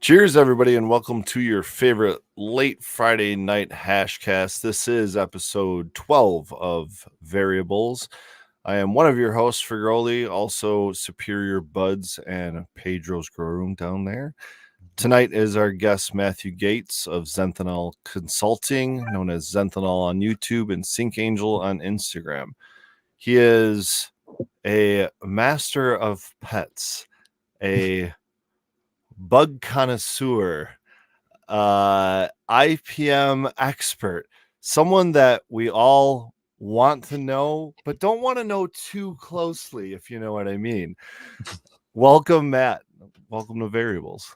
Cheers, everybody, and welcome to your favorite late Friday night hashcast. This is episode 12 of Variables. I am one of your hosts, Frigoli, also Superior Buds and Pedro's Grow Room down there. Tonight is our guest, Matthew Gates of Zenthanol Consulting, known as Zenthanol on YouTube and Synchangel on Instagram. He is a master of pets, a bug connoisseur, IPM expert, someone that we all want to know, but don't want to know too closely, if you know what I mean. Welcome, Matt. Welcome to Variables.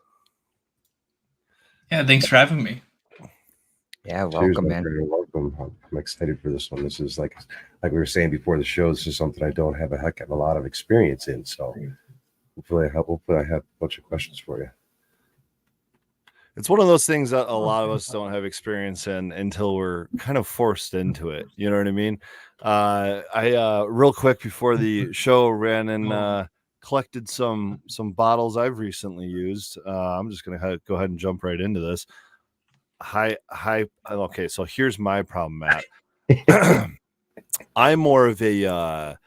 Yeah, thanks for having me. Yeah, welcome, man. Welcome. I'm excited for this one. This is like we were saying before the show. This is something I don't have a lot of experience in. So hopefully I have a bunch of questions for you. It's one of those things that a lot of us don't have experience in until we're kind of forced into it. You know what I mean? I real quick before the show ran and collected some bottles I've recently used. I'm just gonna go ahead and jump right into this. Okay, so here's my problem, Matt. I'm more of a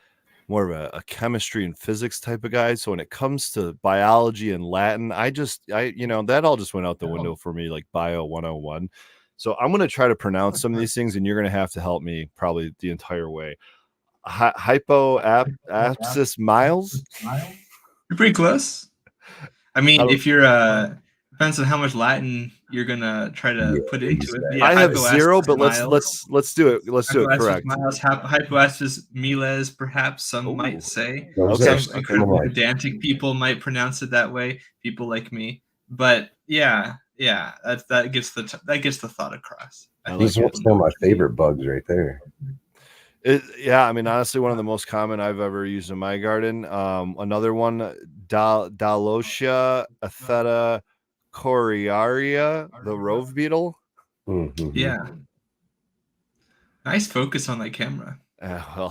chemistry and physics type of guy. So when it comes to biology and Latin, that all just went out the window for me, like Bio 101. So I'm going to try to pronounce some of these things, and you're going to have to help me probably the entire way. Hypoapsis miles. You're pretty close. I mean, if you're depends on how much Latin you're gonna try to put into it. Yeah, I have zero, but let's do it. Let's do it correct. Miles, hypoapsis miles, perhaps some might say. Okay. Some incredibly pedantic people might pronounce it that way. People like me, but yeah, that gets the thought across. These are some of my favorite bugs right there. I mean, honestly, one of the most common I've ever used in my garden. Another one, Dalotia atheta coriaria, the rove beetle. Mm-hmm. Yeah. Nice focus on that camera. Well,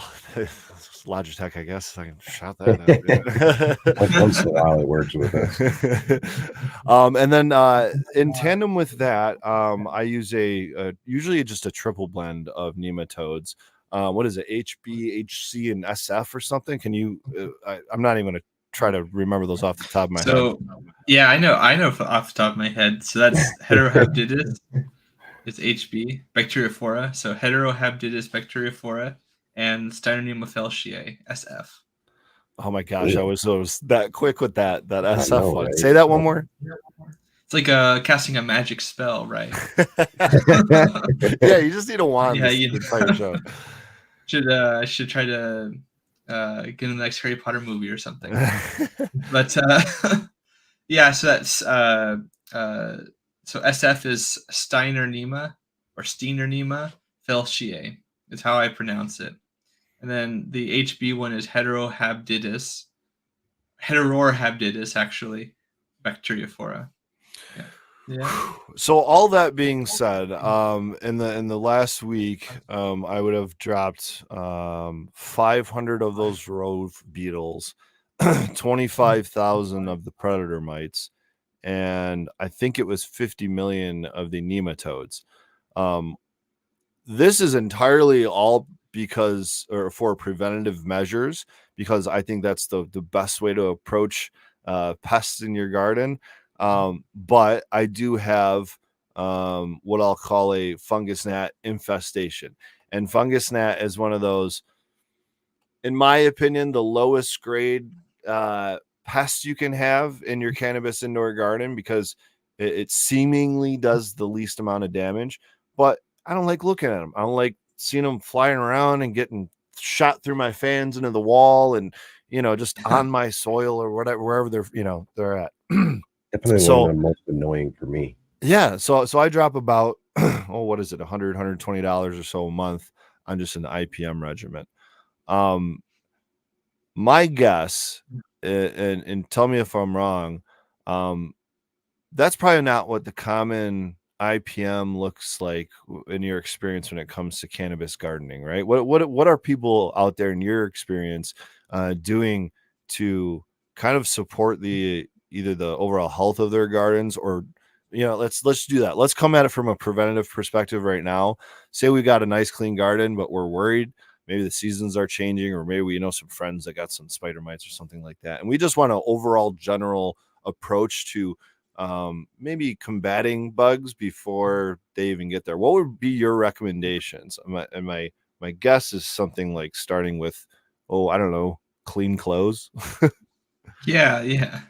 Logitech, I guess I can shout that out. Once in a while it works with us. And then in tandem with that, I use usually just a triple blend of nematodes. What is it? HB, HC, and SF or something? Can you? I'm not even going to try to remember those off the top of my head. So, yeah, I know off the top of my head. So that's Heterohabditis. It's HB, Bacteriophora. So Heterohabditis Bacteriophora and Steinernema feltiae, SF. Oh my gosh, I was that quick with that SF one. Right? Say that one more. It's like casting a magic spell, right? Yeah, you just need a wand. Yeah, the entire show. Should try to get in the next Harry Potter movie or something. But yeah, so that's so SF is Steinernema or Steinernema feltiae. Is how I pronounce it. And then the HB one is Heterohabditis actually, Bacteriophora. Yeah. So all that being said, in the last week, I would have dropped 500 of those rove beetles, 25,000 of the predator mites, and I think it was 50 million of the nematodes. This is entirely all for preventative measures, because I think that's the best way to approach pests in your garden. But I do have what I'll call a fungus gnat infestation. And fungus gnat is one of those, in my opinion, the lowest grade pests you can have in your cannabis indoor garden, because it seemingly does the least amount of damage. But I don't like looking at them. I don't like seeing them flying around and getting shot through my fans into the wall and, just on my soil or whatever, wherever they're at. Definitely one of the most annoying for me. Yeah. So I drop about, what is it? $100, $120 or so a month on just an IPM regimen. My guess, and tell me if I'm wrong, that's probably not what the common IPM looks like in your experience when it comes to cannabis gardening, right? What are people out there in your experience doing to kind of support the either the overall health of their gardens, or let's do that. Let's come at it from a preventative perspective right now. Say we got a nice clean garden, but we're worried maybe the seasons are changing, or maybe we know some friends that got some spider mites or something like that, and we just want an overall general approach to maybe combating bugs before they even get there. What would be your recommendations? And my guess is something like starting with, I don't know, clean clothes. Yeah.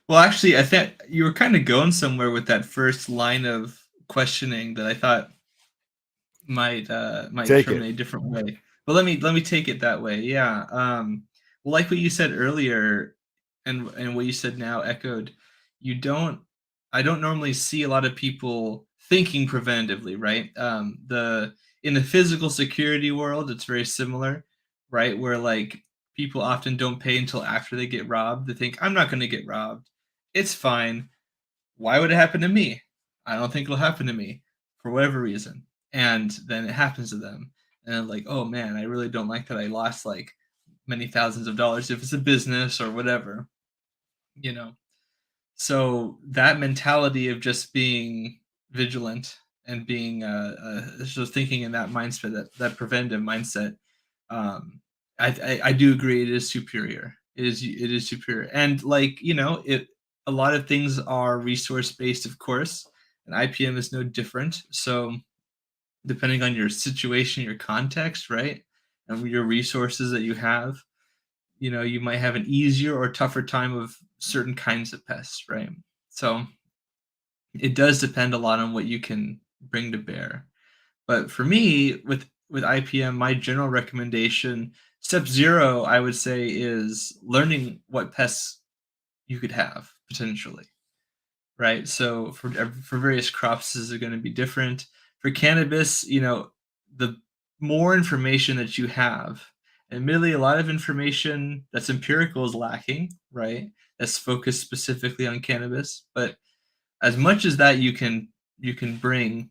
Well, actually, I think you were kind of going somewhere with that first line of questioning that I thought might Take terminate it. a different way. But let me take it that way. Yeah. Well, like what you said earlier, and what you said now echoed. You don't. I don't normally see a lot of people thinking preventatively, right? The In the physical security world, it's very similar, right? Where like people often don't pay until after they get robbed. They think, I'm not going to get robbed. It's fine. Why would it happen to me? I don't think it'll happen to me for whatever reason. And then it happens to them. And they're like, oh man, I really don't like that I lost like many thousands of dollars if it's a business or whatever, you know. So that mentality of just being vigilant and being just thinking in that mindset, that preventive mindset, um, I do agree it is superior. It is superior, and like it. A lot of things are resource based, of course, and IPM is no different. So depending on your situation, your context, right, and your resources that you have, you might have an easier or tougher time of certain kinds of pests, right? So it does depend a lot on what you can bring to bear. But for me, with IPM, my general recommendation, step 0, I would say, is learning what pests you could have potentially, right? So for various crops, this is going to be different. For cannabis, the more information that you have, admittedly, a lot of information that's empirical is lacking, right? That's focused specifically on cannabis, but as much as that you can bring,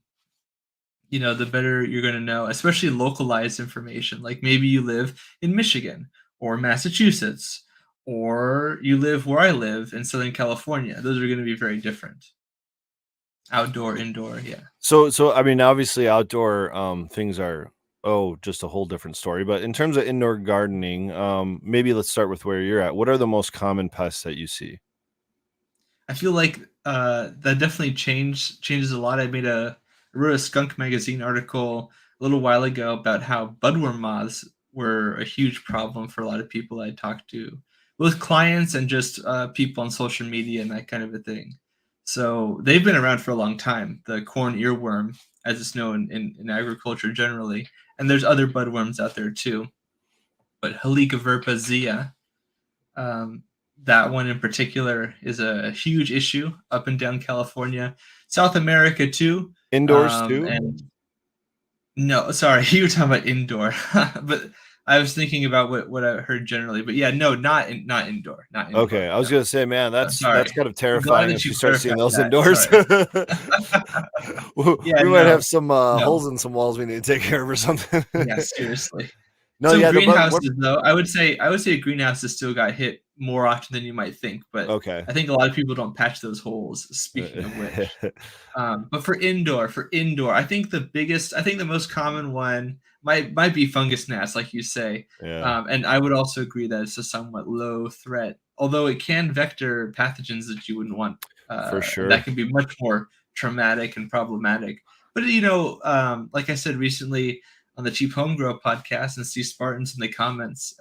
the better you're going to know, especially localized information. Like maybe you live in Michigan or Massachusetts, or you live where I live in Southern California. Those are going to be very different. Outdoor, indoor, yeah. So I mean, obviously outdoor things are just a whole different story. But in terms of indoor gardening, maybe let's start with where you're at. What are the most common pests that you see? I feel like that definitely changes a lot. I wrote a Skunk Magazine article a little while ago about how budworm moths were a huge problem for a lot of people I talked to, both clients and just people on social media and that kind of a thing. So they've been around for a long time. The corn earworm, as it's known in agriculture generally, and there's other budworms out there too. But Helicoverpa zea, um, that one in particular is a huge issue up and down California, South America too. Indoors too? And no, sorry, you were talking about indoor, but I was thinking about what I heard generally. But yeah, no, not indoor, not indoor. Okay, I was No. gonna say, man, that's Sorry. kind of I'm glad terrifying that if you you start seeing clarified those that. indoors. Yeah, We might no, have some no. holes in some walls we need to take care of or something. Yeah, seriously. No, So yeah, what? greenhouses, though, I would say greenhouses still got hit more often than you might think, but Okay. I think a lot of people don't patch those holes. Speaking of which, but for indoor, I think the most common one might be fungus gnats, like you say, Yeah, and I would also agree that it's a somewhat low threat, although it can vector pathogens that you wouldn't want, for and that sure. can be much more traumatic and problematic. But like I said recently on the Cheap Home Grow podcast, and Steve Spartans in the comments,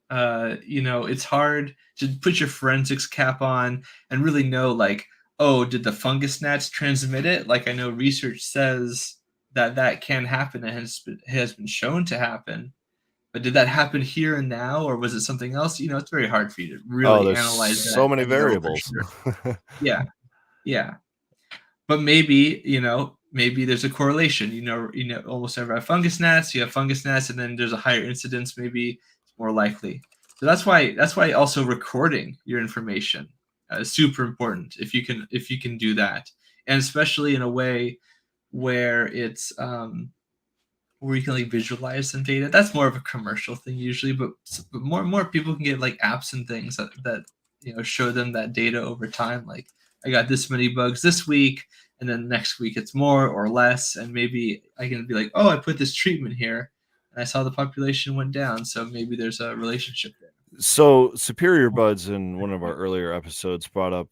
it's hard to put your forensics cap on and really know, like, oh, did the fungus gnats transmit it? Like, I know research says that can happen and has been shown to happen, but did that happen here and now, or was it something else? It's very hard for you to Oh, really there's analyze so that many and know for variables. sure. Yeah, yeah. But maybe there's a correlation. Almost every fungus gnats, you have fungus gnats, and then there's a higher incidence. Maybe it's more likely. So that's why also recording your information is super important if you can do that, and especially in a way where it's where you can like visualize some data. That's more of a commercial thing usually, but more and more people can get like apps and things that show them that data over time. Like, I got this many bugs this week, and then next week it's more or less, and maybe I can be like, oh, I put this treatment here, and I saw the population went down, so maybe there's a relationship there. So Superior Buds in one of our earlier episodes brought up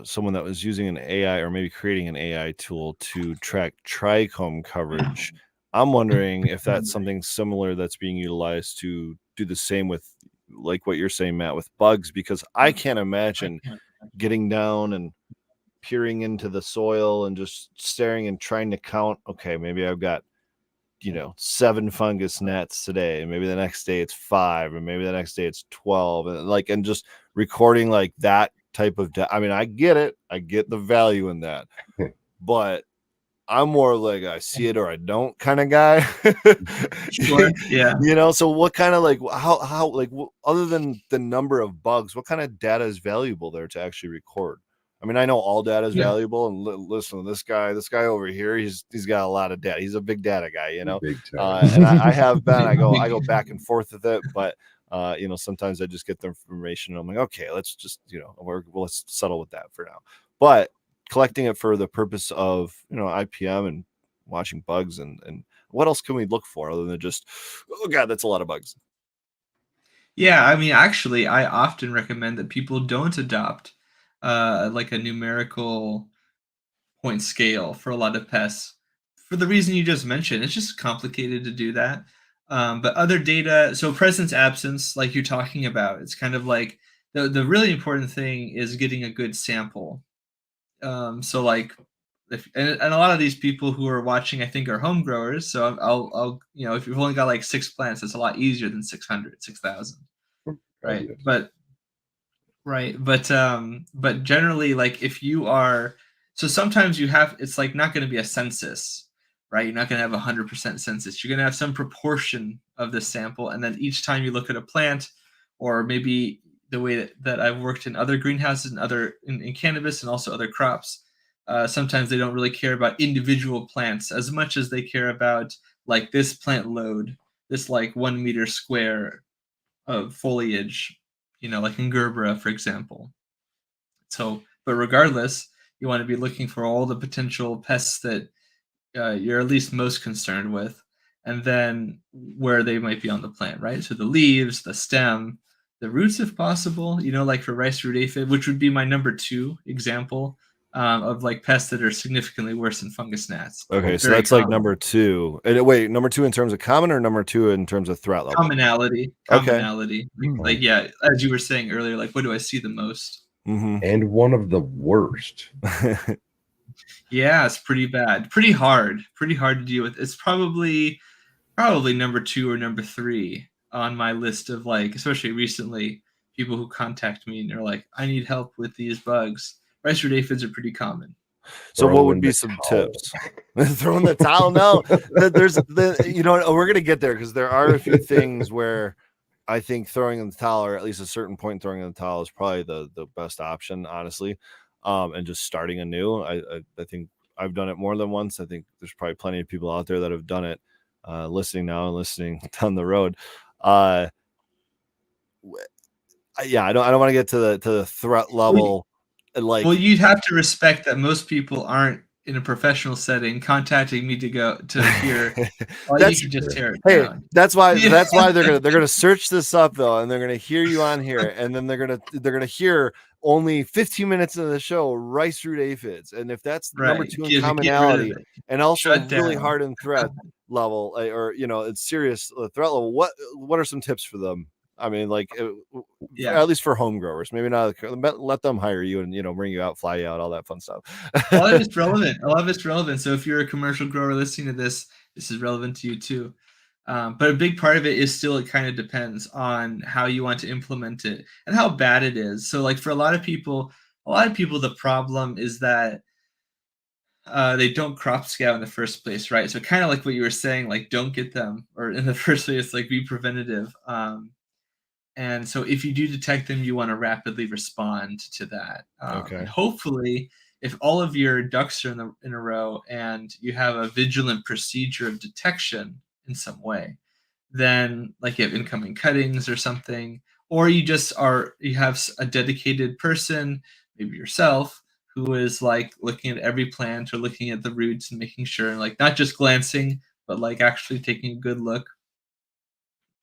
someone that was using an AI or maybe creating an AI tool to track trichome coverage. I'm wondering if that's something similar that's being utilized to do the same with, like what you're saying, Matt, with bugs, because I can't imagine getting down and peering into the soil and just staring and trying to count, okay, maybe I've got 7 fungus gnats today, and maybe the next day it's 5, and maybe the next day it's 12, and just recording like that type of I mean, I get it, I get the value in that, but I'm more like I see it or I don't kind of guy. Sure. Yeah. So what kind of like how like other than the number of bugs, what kind of data is valuable there to actually record? I mean, I know all data is valuable, and listen, this guy over here, he's got a lot of data. He's a big data guy, Big time. and I have been. I go back and forth with it, but sometimes I just get the information, and I'm like, okay, let's just let's settle with that for now. But collecting it for the purpose of IPM and watching bugs, and what else can we look for other than just, oh god, that's a lot of bugs. Yeah, I mean, actually, I often recommend that people don't adopt like a numerical point scale for a lot of pests for the reason you just mentioned. It's just complicated to do that. But other data, so presence absence, like you're talking about, it's kind of like the really important thing is getting a good sample. So like, and a lot of these people who are watching, I think, are home growers. So I'll if you've only got like 6 plants, it's a lot easier than 600, 6,000. Right. But generally, like, if you are, so sometimes it's like not going to be a census, right? You're not going to have 100% census. You're going to have some proportion of the sample, and then each time you look at a plant, or maybe the way that I've worked in other greenhouses and in cannabis and also other crops, sometimes they don't really care about individual plants as much as they care about like this plant load, this like 1 meter square of foliage, like in Gerbera, for example. So, but regardless, you want to be looking for all the potential pests that you're at least most concerned with, and then where they might be on the plant, right? So the leaves, the stem, the roots, if possible, like for rice root aphid, which would be my number 2 example of like pests that are significantly worse than fungus gnats. Okay, so Very that's like common. number 2. And wait, number 2 in terms of common, or number 2 in terms of threat level? Commonality. Okay. Like, yeah, as you were saying earlier, like, what do I see the most? Mm-hmm. And one of the worst. Yeah, it's pretty bad. Pretty hard to deal with. It's probably number 2 or number 3 on my list of, like, especially recently, people who contact me and they're like, I need help with these bugs. Rice root aphids are pretty common. So what would be some tips? Throwing the towel? No, we're gonna get there, because there are a few things where I think throwing in the towel, or at least a certain point throwing in the towel, is probably the best option, honestly. And just starting anew. I think I've done it more than once. I think there's probably plenty of people out there that have done it, listening now and listening down the road. Yeah, I don't want to get to the threat level. Well, you'd have to respect that most people aren't in a professional setting contacting me to hear. You should just tear it down. That's why they're gonna search this up, though, and they're gonna hear you on here, and then they're gonna hear only 15 minutes into the show rice root aphids, and if that's number 2 in commonality, and also really hard in threat level, or it's serious threat level, what are some tips for them? I mean, like, at least for home growers, maybe not. Let them hire you and bring you out, fly you out, all that fun stuff. A lot of it's relevant. So if you're a commercial grower listening to this is relevant to you too. But a big part of it is still, it kind of depends on how you want to implement it and how bad it is. So like for a lot of people, the problem is that they don't crop scout in the first place, right? So kind of like what you were saying, like, don't get them, or in the first place, like, be preventative. And so if you do detect them, you want to rapidly respond to that. Okay. And hopefully, if all of your ducks are in a row and you have a vigilant procedure of detection in some way, then like you have incoming cuttings or something, or you have a dedicated person, maybe yourself, who is like looking at every plant or looking at the roots and making sure, and like not just glancing, but like actually taking a good look.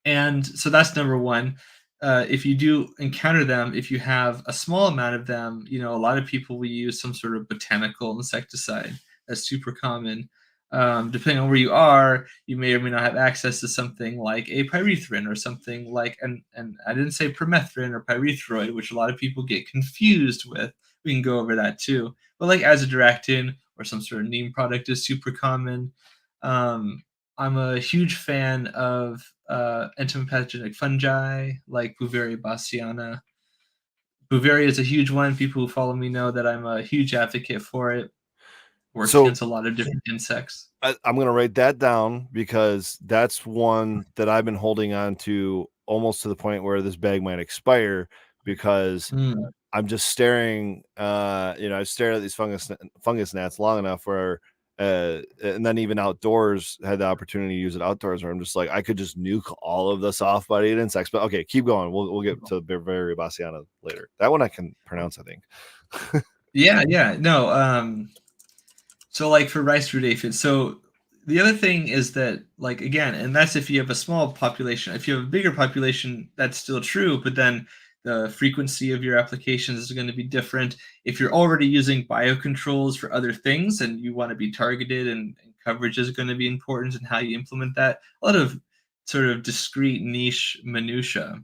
And so that's number one. If you do encounter them, if you have a small amount of them, a lot of people will use some sort of botanical insecticide. That's super common. Depending on where you are, you may or may not have access to something like a pyrethrin or something like, and I didn't say permethrin or pyrethroid, which a lot of people get confused with. We can go over that too. But like azadirachtin or some sort of neem product is super common. Um, I'm a huge fan of entomopathogenic fungi like Beauveria bassiana. Beauveria is a huge one. People who follow me know that I'm a huge advocate for it. Works So against a lot of different insects. I'm going to write that down because that's one that I've been holding on to almost to the point where this bag might expire because Mm. I'm just staring. I stared at these fungus gnats long enough where, and then even outdoors had the opportunity to use it outdoors where I'm just like I could just nuke all of this off by eating insects. But okay, keep going. We'll get to Bavaria bassiana later. That one I can pronounce, I think. Yeah. No. So like for rice root aphids. So the other thing is that like again, and that's if you have a small population. If you have a bigger population, that's still true, but then the frequency of your applications is going to be different. If you're already using biocontrols for other things and you want to be targeted and coverage is going to be important and how you implement that, a lot of sort of discrete niche minutia,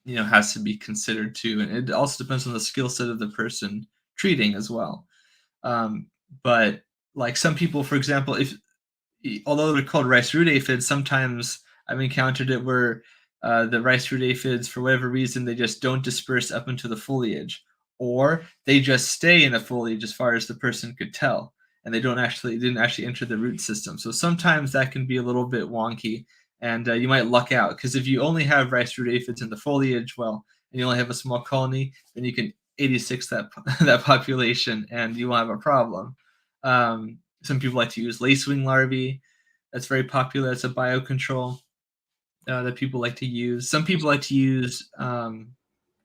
has to be considered too. And it also depends on the skill set of the person treating as well. Um, but like some people, for example, although they're called rice root aphids, sometimes I've encountered it where the rice root aphids, for whatever reason, they just don't disperse up into the foliage, or they just stay in the foliage as far as the person could tell, and they didn't actually enter the root system. So sometimes that can be a little bit wonky, and you might luck out because if you only have rice root aphids in the foliage, well, and you only have a small colony, then you can 86 that that population, and you will have a problem. Some people like to use lacewing larvae. That's very popular. It's a biocontrol that people like to use. Some people like to use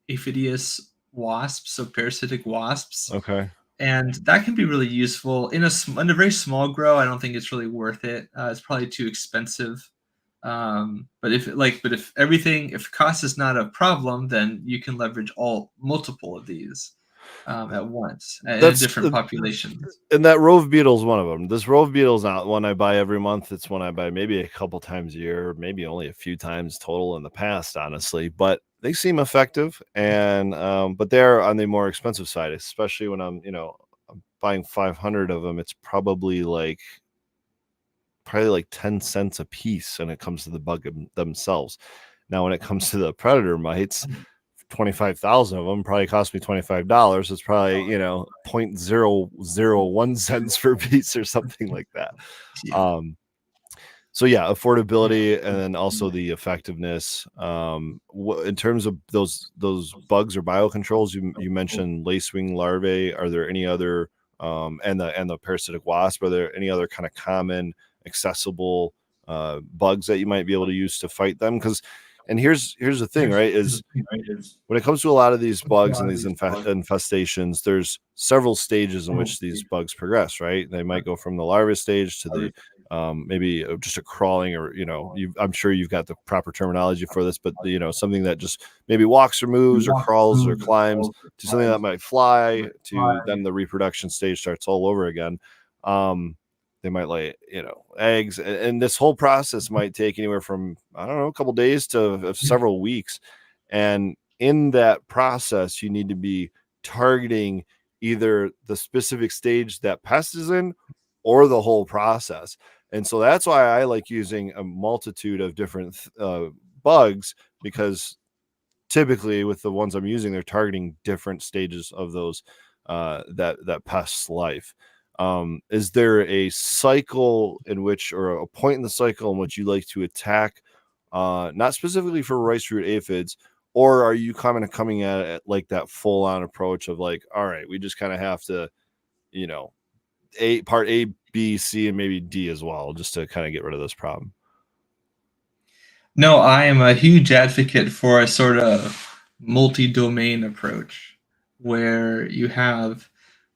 aphidious wasps, so parasitic wasps, Okay. and that can be really useful in a very small grow. I don't think it's really worth it. It's probably too expensive. But if cost is not a problem, then you can leverage multiple of these at once in different populations. And that rove beetle is one of them. This rove beetle is not one I buy every month. It's one I buy maybe a couple times a year, maybe only a few times total in the past, honestly. But they seem effective, and but they're on the more expensive side, especially when I'm buying 500 of them. It's probably like 10 cents a piece when it comes to the bug themselves. Now, when it comes to the predator mites, 25,000 of them probably cost me $25. It's probably 0.001 cents per piece or something like that. Yeah. So yeah, affordability and then also the effectiveness. In terms of those bugs or biocontrols, you mentioned lacewing larvae. Are there any other and the parasitic wasp? Are there any other kind of common accessible bugs that you might be able to use to fight them? And here's the thing, right? Is when it comes to a lot of these bugs and these infestations, there's several stages in which these bugs progress, right? They might go from the larva stage to the maybe just a crawling, or I'm sure you've got the proper terminology for this, but something that just maybe walks or moves or crawls or climbs, to something that might fly, to then the reproduction stage starts all over again. They might lay eggs, and this whole process might take anywhere from, I don't know, a couple days to several weeks. And in that process, you need to be targeting either the specific stage that pest is in or the whole process. And so that's why I like using a multitude of different bugs, because typically with the ones I'm using, they're targeting different stages of those that pest's life. Is there a cycle in which, or a point in the cycle in which you like to attack, not specifically for rice root aphids, or are you kind of coming at it like that full on approach of like, all right, we just kind of have to, part A, B, C, and maybe D as well, just to kind of get rid of this problem? No, I am a huge advocate for a sort of multi-domain approach where you have,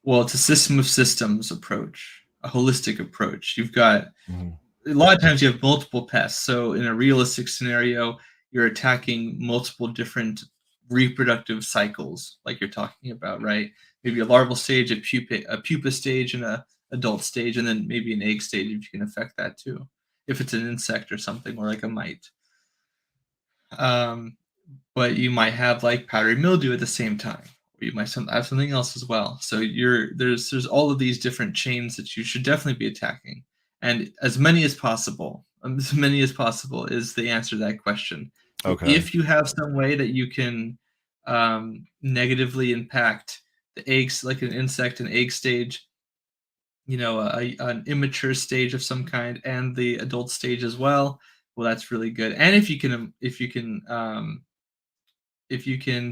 well, it's a system of systems approach, a holistic approach. You've got Mhm. a lot of times you have multiple pests. So in a realistic scenario, you're attacking multiple different reproductive cycles, like you're talking about, right? Maybe a larval stage, a pupa stage, and a adult stage, and then maybe an egg stage if you can affect that too, if it's an insect or something, or like a mite. Um, but you might have like powdery mildew at the same time. Or you might have something else as well. So there's all of these different chains that you should definitely be attacking, and as many as possible. As many as possible is the answer to that question. Okay. If you have some way that you can negatively impact the eggs, like an insect, an egg stage, an immature stage of some kind, and the adult stage as well. Well, that's really good. And if you can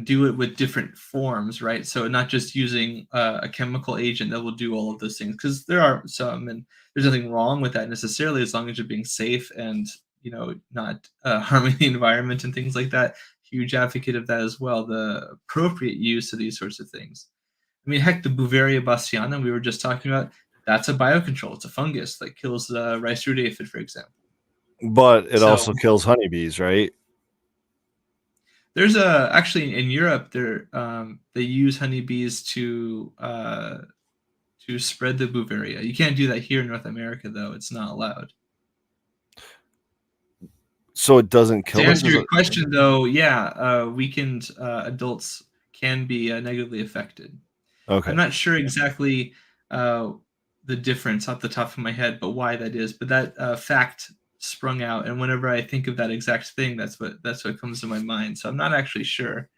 do it with different forms, right? So not just using a chemical agent that will do all of those things, because there are some, and there's nothing wrong with that necessarily, as long as you're being safe and not harming the environment and things like that. Huge advocate of that as well. The appropriate use of these sorts of things. I mean, heck, the Bouveria bassiana we were just talking about, that's a biocontrol. It's a fungus that kills rice root aphid, for example. But it So also kills honeybees, right? there's actually in Europe they use honeybees to spread the Bouveria. You can't do that here in North America though; it's not allowed. So it doesn't To kill them? answer your question though, yeah, weakened adults can be negatively affected. Okay. I'm not sure exactly uh, the difference off the top of my head, but why that is. But that fact sprung out, and whenever I think of that exact thing, that's what comes to my mind. So I'm not actually sure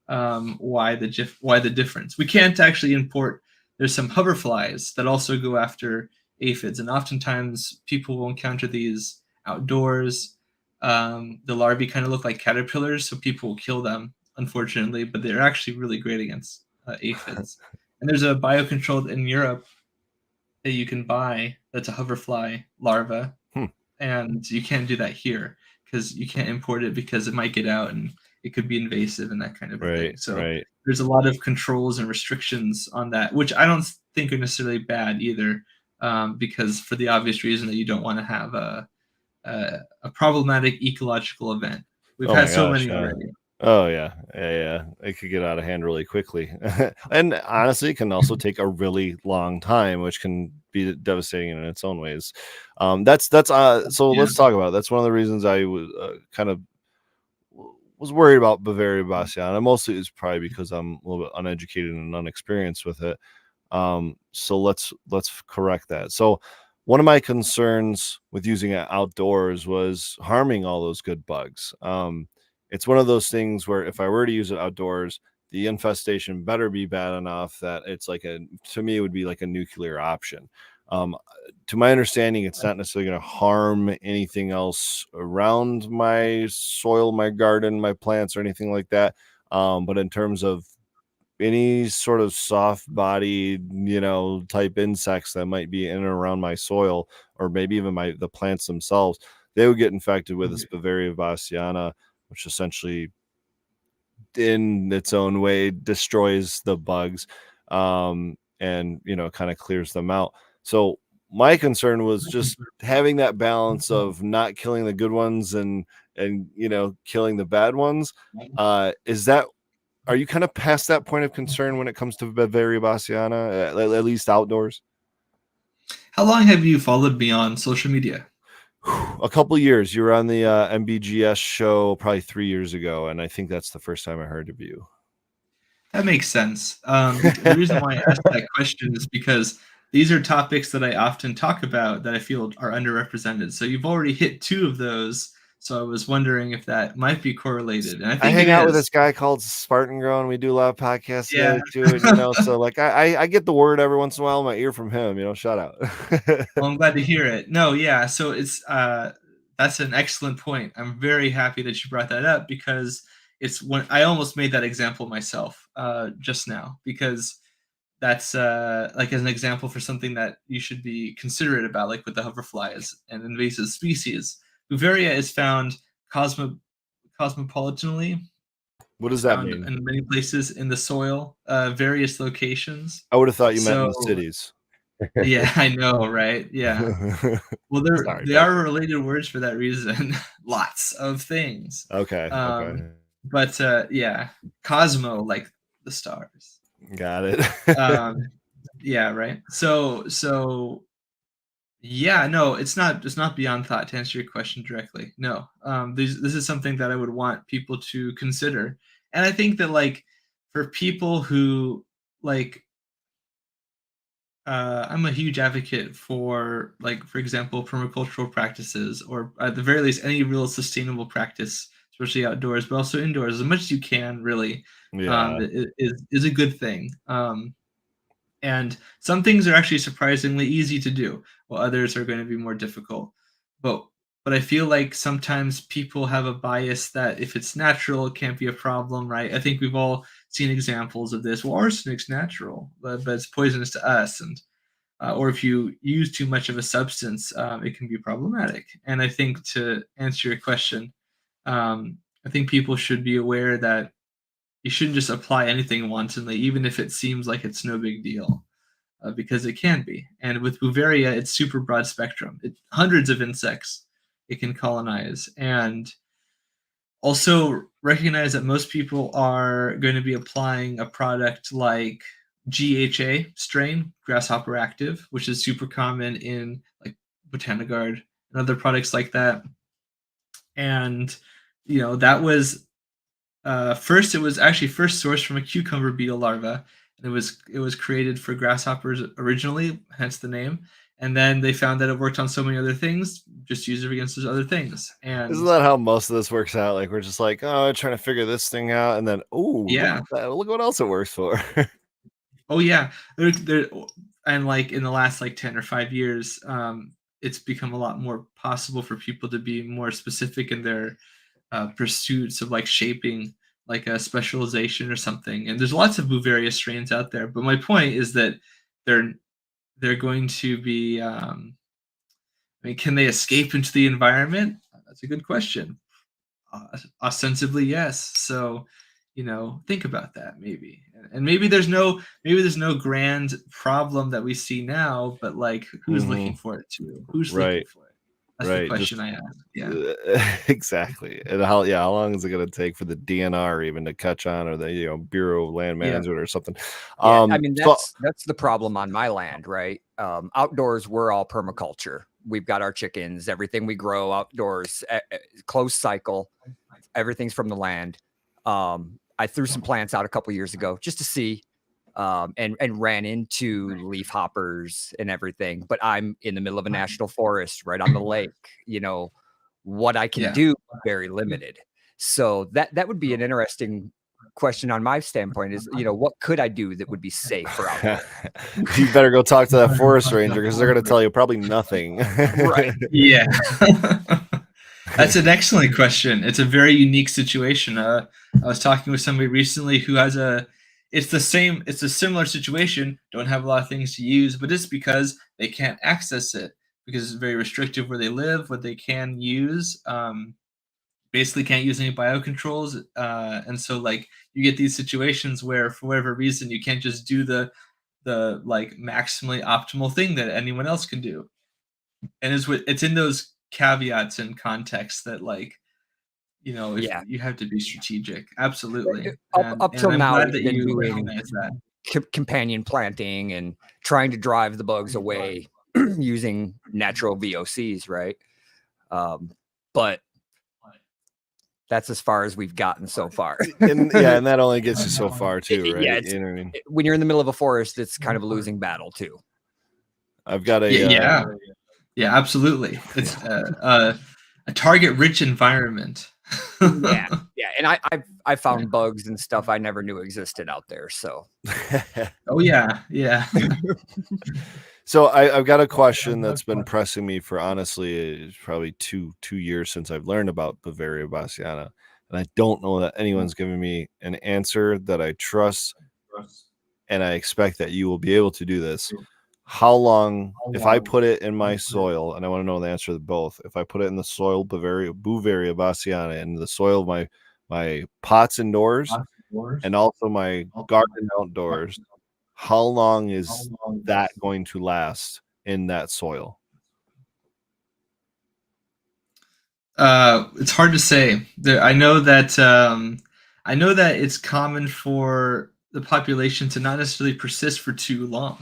why the difference. We can't actually import. There's some hoverflies that also go after aphids, and oftentimes people will encounter these outdoors. The larvae kind of look like caterpillars, so people will kill them, unfortunately, but they're actually really great against aphids. And there's a biocontrol in Europe that you can buy that's a hoverfly larva, Hmm. and you can't do that here because you can't import it because it might get out and it could be invasive and that kind of a thing. Right, So right. there's a lot of controls and restrictions on that, which I don't think are necessarily bad either, because for the obvious reason that you don't want to have a problematic ecological event. We've Oh had my so gosh, many yeah. already. Oh yeah, yeah. It could get out of hand really quickly, and honestly, it can also take a really long time, which can be devastating in its own ways. That's so Yeah. let's talk about it. That's one of the reasons I was kind of was worried about Bavaria Bassiana. Mostly it's probably because I'm a little bit uneducated and unexperienced with it. So let's correct that. So one of my concerns with using it outdoors was harming all those good bugs. It's one of those things where if I were to use it outdoors, the infestation better be bad enough that it's like to me, it would be like a nuclear option. Um, to my understanding, it's not necessarily going to harm anything else around my soil, my garden, my plants, or anything like that. But in terms of any sort of soft bodied, type insects that might be in and around my soil, or maybe even the plants themselves, they would get infected with this Bavaria bassiana, which essentially in its own way destroys the bugs, and kind of clears them out. So my concern was just having that balance of not killing the good ones and killing the bad ones. Is that Are you kind of past that point of concern when it comes to Bavaria bassiana, at least outdoors? How long have you followed me on social media? A couple years. You were on the MBGS show probably 3 years ago, and I think that's the first time I heard of you. That makes sense. The reason why I asked that question is because these are topics that I often talk about that I feel are underrepresented. So you've already hit two of those. So I was wondering if that might be correlated, and I I think it hang out with is. this guy called Spartan Girl, and we do a lot of podcasts Yeah. together too. And so like I get the word every once in a while in my ear from him. Shout out. Well, I'm glad to hear it. No, yeah. So it's that's an excellent point. I'm very happy that you brought that up because it's when I almost made that example myself just now because that's like as an example for something that you should be considerate about, like with the hoverflies and invasive species. Bouveria is found cosmopolitanly. What does that Found mean? in many places in the soil, various locations. I would have thought you meant in the So cities. yeah, I know, right? Yeah. Well, Sorry, they are related words for that reason. Lots of things. okay. But yeah, Cosmo, like the stars. Got it. Yeah, right. So yeah, no, it's not beyond thought to answer your question directly. No, this is something that I would want people to consider, and I think that like for people who like, I'm a huge advocate for like, for example, permacultural practices, or at the very least, any real sustainable practice, especially outdoors, but also indoors, as much as you can. Really, Yeah. is a good thing. And some things are actually surprisingly easy to do, while others are going to be more difficult. But I feel like sometimes people have a bias that if it's natural, it can't be a problem, right? I think we've all seen examples of this. Well, arsenic's natural, but it's poisonous to us, and or if you use too much of a substance, it can be problematic. And I think to answer your question, I think people should be aware that you shouldn't just apply anything wantonly, even if it seems like it's no big deal, because it can be. And with Bouveria, it's super broad spectrum. Hundreds of insects it can colonize. And also recognize that most people are going to be applying a product like GHA strain, Grasshopper Active, which is super common in like Botanigard and other products like that. And that was first, it was actually first sourced from a cucumber beetle larva, and it was created for grasshoppers originally, hence the name. And then they found that it worked on so many other things, just use it against those other things. And Isn't that how most of this works out? Like we're just like, oh, trying to figure this thing out, and then yeah, look what else it works for. oh yeah, and like in the last like 10 or 5 years, it's become a lot more possible for people to be more specific in their pursuits of like shaping like a specialization or something. And there's lots of Bouveria strains out there. But my point is that they're going to be. I mean, can they escape into the environment? That's a good question. Ostensibly, yes. So, think about that maybe. And maybe there's no grand problem that we see now, but like who's looking for it too? Who's looking for it? That's the question I ask. Yeah. Exactly. And how long is it going to take for the DNR even to catch on, or the Bureau of Land Management or something? Yeah, I mean that's the problem on my land, right? Outdoors, we're all permaculture. We've got our chickens, everything we grow outdoors, closed cycle. Everything's from the land. I threw some plants out a couple years ago just to see, and ran into leaf hoppers and everything. But I'm in the middle of a national forest, right on the lake. What I can do very limited. So that would be an interesting question on my standpoint is, what could I do that would be safe for outdoor? You better go talk to that forest ranger, because they're going to tell you probably nothing. Right. Yeah. That's an excellent question. It's a very unique situation. I was talking with somebody recently who has it's a similar situation, don't have a lot of things to use, but it's because they can't access it because it's very restrictive where they live, what they can use. Basically can't use any biocontrols. And so like you get these situations where for whatever reason, you can't just do the like maximally optimal thing that anyone else can do. And it's in those caveats and contexts that like, if you have to be strategic. Absolutely. Up till I'm now, glad we've that been you doing recognize that. companion planting and trying to drive the bugs away using natural VOCs, right? But that's as far as we've gotten so far. and that only gets you so far too, right? Yeah, You know what I mean? When you're in the middle of a forest, it's kind of a losing battle too. I've got a yeah, absolutely. It's a target-rich environment. yeah, and I found bugs and stuff I never knew existed out there. So, oh yeah. So I've got a question that's been pressing me for honestly probably two years since I've learned about Bavaria bassiana, and I don't know that anyone's given me an answer that I trust, and I expect that you will be able to do this. how long, if I put it in my soil, and I want to know the answer to both, if I put it in the soil, Bavaria bassiana, in the soil of my pots indoors and also my garden outdoors, how long is that going to last in that soil? It's hard to say. I know that it's common for the population to not necessarily persist for too long.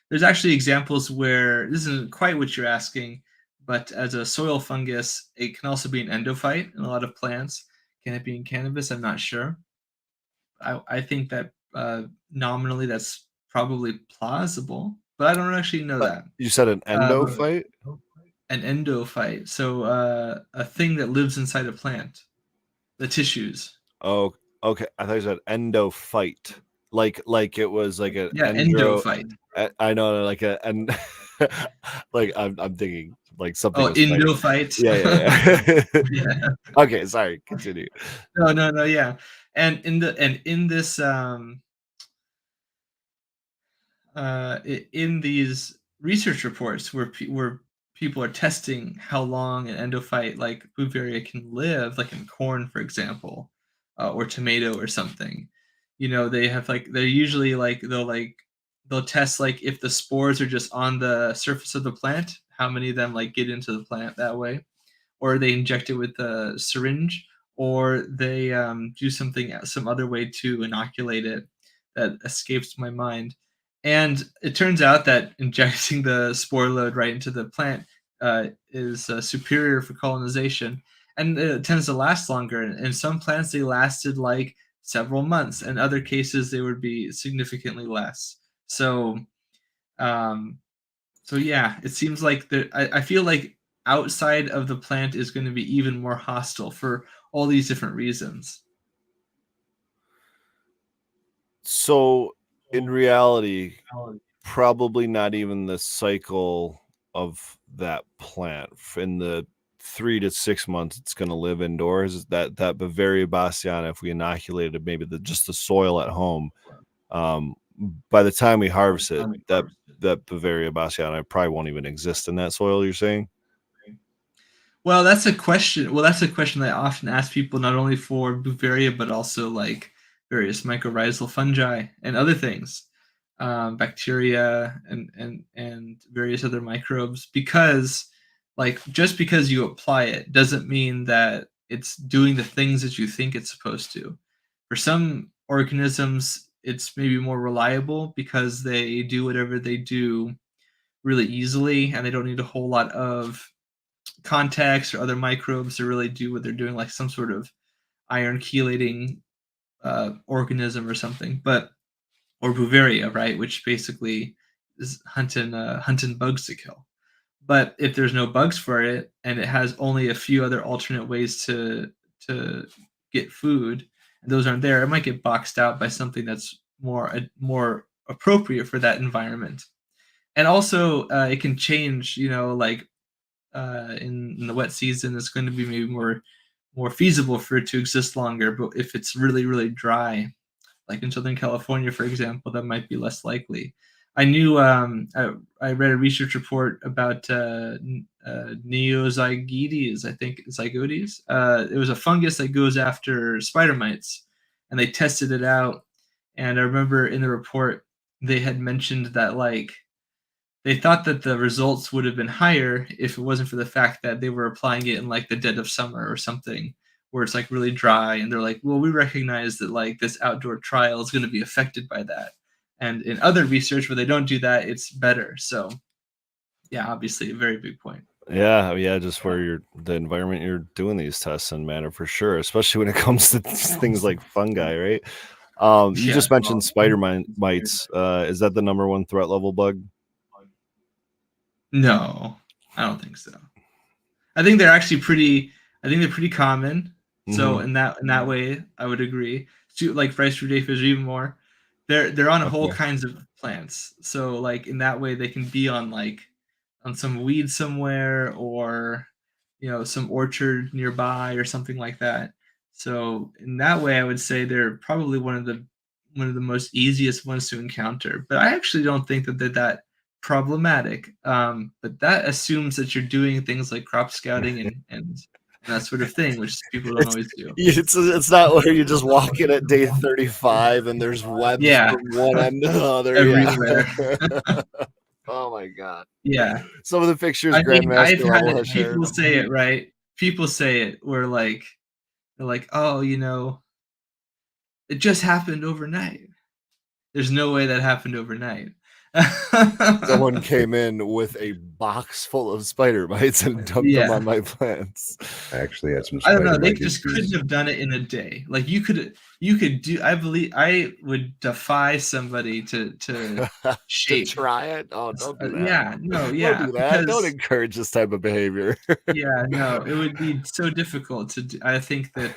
There's actually examples where this isn't quite what you're asking, but as a soil fungus, it can also be an endophyte in a lot of plants. Can it be in cannabis? I'm not sure. I think that nominally that's probably plausible, but I don't actually know that. You said an endophyte? An endophyte, so a thing that lives inside a plant, the tissues. Oh, okay. I thought you said endophyte, like it was like an Endophyte. I know, like and like I'm thinking like something. Oh, endophyte. Yeah. Yeah. Okay, sorry. Continue. No. Yeah, and in this in these research reports where people are testing how long an endophyte like Bouveria can live, like in corn, for example, or tomato or something. They have they're usually they'll test like if the spores are just on the surface of the plant, how many of them like get into the plant that way, or they inject it with a syringe, or they do some other way to inoculate it that escapes my mind. And it turns out that injecting the spore load right into the plant is superior for colonization, and it tends to last longer. In some plants, they lasted like several months. In other cases, they would be significantly less. So, um, yeah, it seems like I feel like outside of the plant is going to be even more hostile for all these different reasons. So in reality, probably not even the cycle of that plant in the 3 to 6 months it's going to live indoors. That Bavaria bassiana, if we inoculated maybe just the soil at home, by the time we harvest it, that Bavaria bassiana probably won't even exist in that soil. You're saying? Well, that's a question. Well, that's a question that I often ask people, not only for Bavaria, but also like various mycorrhizal fungi and other things, bacteria and various other microbes. Because, like, just because you apply it doesn't mean that it's doing the things that you think it's supposed to. For some organisms, it's maybe more reliable because they do whatever they do really easily, and they don't need a whole lot of contacts or other microbes to really do what they're doing, like some sort of iron chelating organism or something. But or Bouveria, right, which basically is hunting bugs to kill. But if there's no bugs for it, and it has only a few other alternate ways to get food, and those aren't there, it might get boxed out by something that's more appropriate for that environment. And also, it can change. Like in the wet season, it's going to be maybe more feasible for it to exist longer. But if it's really really dry, like in Southern California, for example, that might be less likely. I knew I read a research report about Neozygotes, I think Zygotes. It was a fungus that goes after spider mites, and they tested it out. And I remember in the report they had mentioned that like they thought that the results would have been higher if it wasn't for the fact that they were applying it in like the dead of summer or something where it's like really dry, and they're like, well, we recognize that like this outdoor trial is going to be affected by that, and in other research where they don't do that, it's better. So yeah, obviously a very big point. Yeah, just where the environment you're doing these tests in, matter for sure, especially when it comes to things like fungi, right? You just mentioned spider mites. Is that the number one threat level bug? No, I don't think so. I think they're actually pretty. I think they're pretty common. So in that way, I would agree. Like rice root aphids, even more. They're on whole kinds of plants. So like in that way, they can be on on some weed somewhere, or some orchard nearby or something like that. So in that way, I would say they're probably one of the most easiest ones to encounter. But I actually don't think that they're that problematic. But that assumes that you're doing things like crop scouting and that sort of thing, which people don't always do. It's not where you just walk in at day 35 and there's webs Yeah. from one end to the other. Everywhere. Yeah. Oh my god. Yeah. Some of the pictures I mean, I've Grandmaster had level it, has shared. people say it, right? People say it where like they're like, oh, you know, it just happened overnight. There's no way that happened overnight. Someone came in with a box full of spider mites and dumped them on my plants. I actually had some I don't know. spider They mite just issues. couldn't have done it in a day. Like you could do. I believe I would defy somebody to To shape. try it. Oh, don't do that. Yeah, no, yeah. Don't do that. Don't Because encourage this type of behavior. yeah, no, it would be so difficult to do. I think that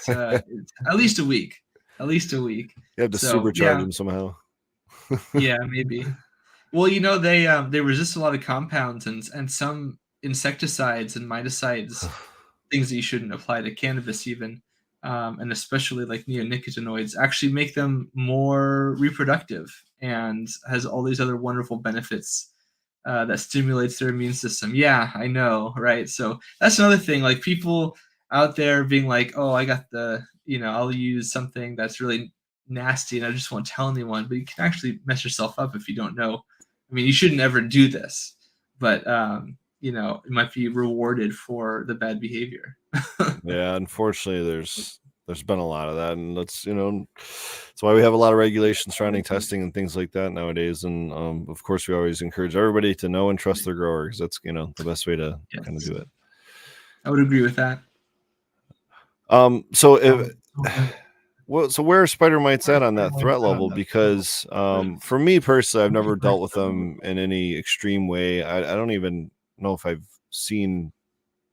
it's at least a week. At least a week. You have to So, supercharge yeah. them somehow. Yeah, maybe. Well, you know, they resist a lot of compounds and some insecticides and miticides, things that you shouldn't apply to cannabis even, and especially like neonicotinoids, actually make them more reproductive and has all these other wonderful benefits that stimulates their immune system. Yeah, I know, right? So that's another thing. Like people out there being like, oh, I got the, you know, I'll use something that's really nasty and I just won't tell anyone, but you can actually mess yourself up if you don't know. I mean, you shouldn't ever do this, but you know, it might be rewarded for the bad behavior. Yeah, unfortunately, there's been a lot of that, and that's that's why we have a lot of regulations surrounding testing and things like that nowadays. And of course, we always encourage everybody to know and trust their grower because that's the best way to kind of do it. I would agree with that. So if so where are spider mites at on that threat level? Because for me personally, I've never dealt with them in any extreme way. I don't even know if I've seen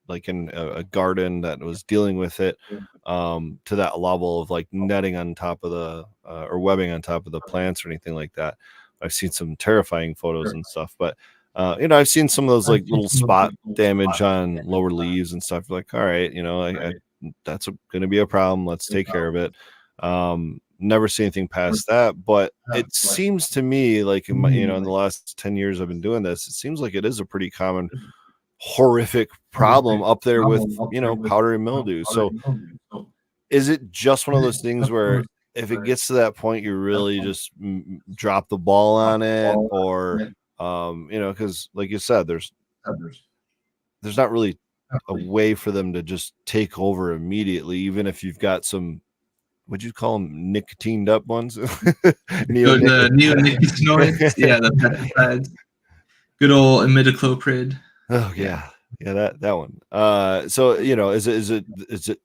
like in a garden that was dealing with it to that level of like netting on top of the or webbing on top of the plants or anything like that. I've seen some terrifying photos and stuff, but I've seen some of those like little spot damage on lower leaves and stuff. Like, all right, that's going to be a problem. Let's take care of it. Never see anything past that, but it seems to me like in the last 10 years I've been doing this, it seems like it is a pretty common horrific problem up there with powdery mildew. So is it just one of those things where if it gets to that point you really just drop the ball on it, or because like you said, there's not really a way for them to just take over immediately, even if you've got some, would you call them nicotined up ones? The neonicotinoids, yeah, the pesticides. Good old imidacloprid. Oh yeah, that one. So is it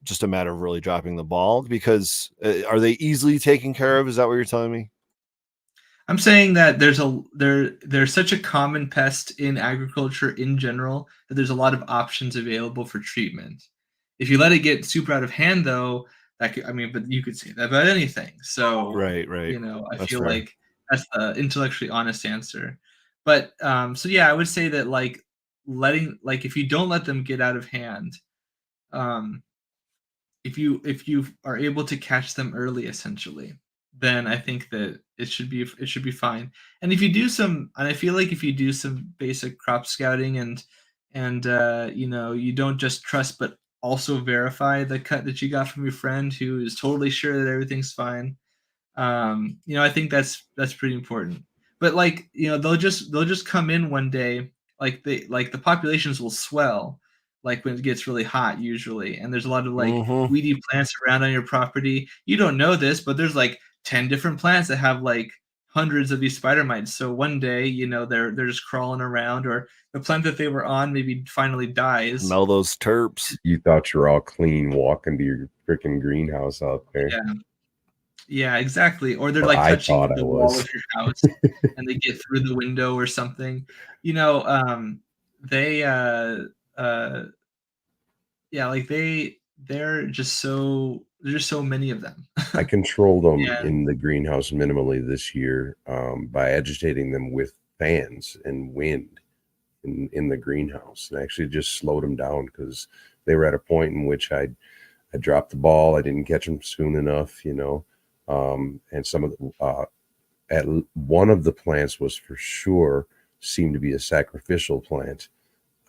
just a matter of really dropping the ball? Because are they easily taken care of? Is that what you're telling me? I'm saying that there's such a common pest in agriculture in general that there's a lot of options available for treatment. If you let it get super out of hand, though, but you could say that about anything. So right. I That's feel fair. like that's the intellectually honest answer. But so yeah, I would say that if you don't let them get out of hand, if you are able to catch them early, essentially, then I think that it should be fine. And I feel like if you do some basic crop scouting and you don't just trust but also verify the cut that you got from your friend who is totally sure that everything's fine. I think that's pretty important. But they'll just come in one day, the populations will swell like when it gets really hot usually, and there's a lot of weedy plants around on your property. You don't know this, but there's like 10 different plants that have like hundreds of these spider mites. So one day, they're just crawling around, or the plant that they were on maybe finally dies. Smell those terps. You thought you were all clean walking to your freaking greenhouse out there. Yeah, exactly. Or they're touching the wall of your house and they get through the window or something. There's so many of them. I controlled them in the greenhouse minimally this year by agitating them with fans and wind in the greenhouse, and actually just slowed them down because they were at a point in which I dropped the ball. I didn't catch them soon enough, and some of the at one of the plants was for sure seemed to be a sacrificial plant,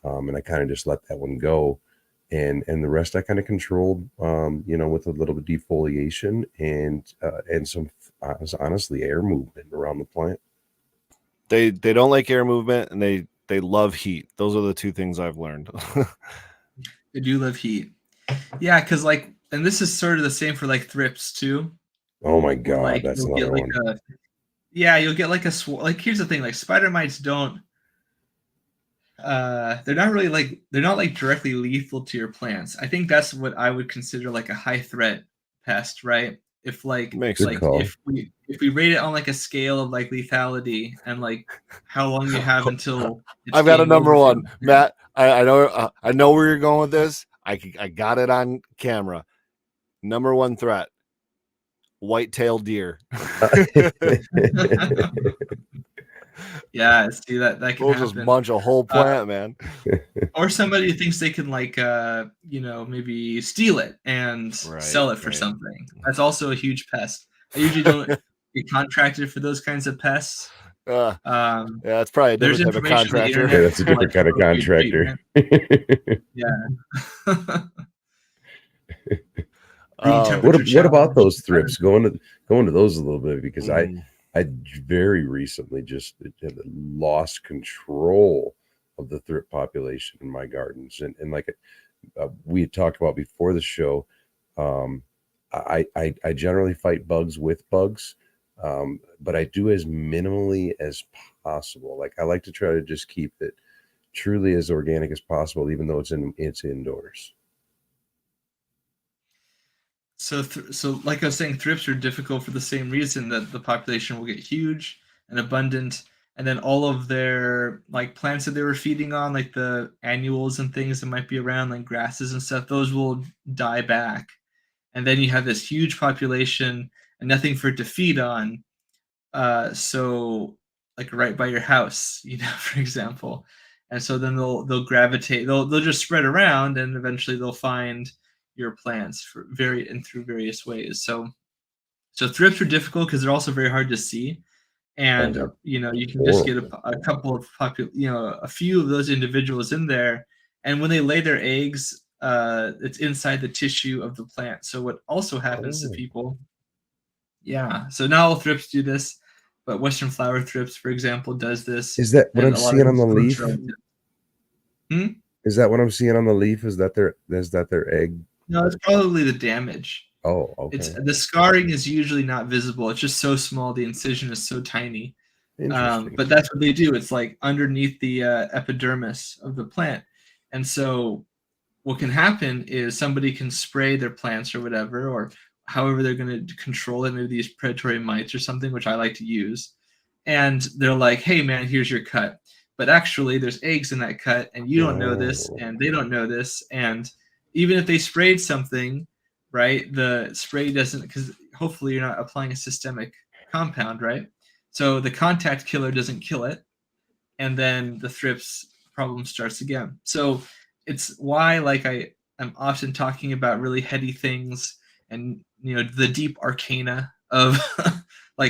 and I kind of just let that one go, and the rest I kind of controlled, with a little bit of defoliation and some honestly air movement around the plant. They don't like air movement, and they love heat. Those are the two things I've learned. They do love heat. Yeah, because and this is sort of the same for thrips too. Oh my god, that's you'll another get one. you'll get here's the thing, spider mites don't they're not really they're not directly lethal to your plants. I think that's what I would consider a high threat pest, right? If Makes sense. if we rate it on a scale of lethality and how long you have until I've got a number one, Matt. I know where you're going with this. I got it on camera. Number one threat: white-tailed deer. Yeah, see that can We'll happen. just munch a whole plant, man. Or somebody who thinks they can maybe steal it and sell it for something. That's also a huge pest. I usually don't get contracted for those kinds of pests. Yeah, it's probably a different type of contractor. Yeah, that's a different kind of contractor. Yeah. What about those thrips? Going to those a little bit, because I very recently just lost control of the thrip population in my gardens, and we had talked about before the show, I generally fight bugs with bugs, but I do as minimally as possible. I like to try to just keep it truly as organic as possible, even though it's indoors. So like I was saying, thrips are difficult for the same reason, that the population will get huge and abundant, and then all of their plants that they were feeding on, the annuals and things that might be around, grasses and stuff, those will die back, and then you have this huge population and nothing for it to feed on. So right by your house, for example, and so then they'll gravitate, they'll just spread around, and eventually they'll find your plants through various ways. So thrips are difficult because they're also very hard to see, and you can just get a couple of a few of those individuals in there, and when they lay their eggs, it's inside the tissue of the plant. So what also happens to people, so not all thrips do this, but Western flower thrips, for example, does this. Is that what I'm seeing on the leaf? Is that what I'm seeing on the leaf? Is that their egg? No, it's probably the damage. Oh, okay. The scarring is usually not visible. It's just so small. The incision is so tiny. But that's what they do. It's underneath the epidermis of the plant. And so what can happen is somebody can spray their plants or whatever, or however they're going to control it, maybe these predatory mites or something, which I like to use. And they're like, hey, man, here's your cut. But actually, there's eggs in that cut, and you don't know this, and they don't know this. And even if they sprayed something, right, the spray doesn't, because hopefully you're not applying a systemic compound, right? So the contact killer doesn't kill it, and then the thrips problem starts again. So it's why I'm often talking about really heady things and the deep arcana of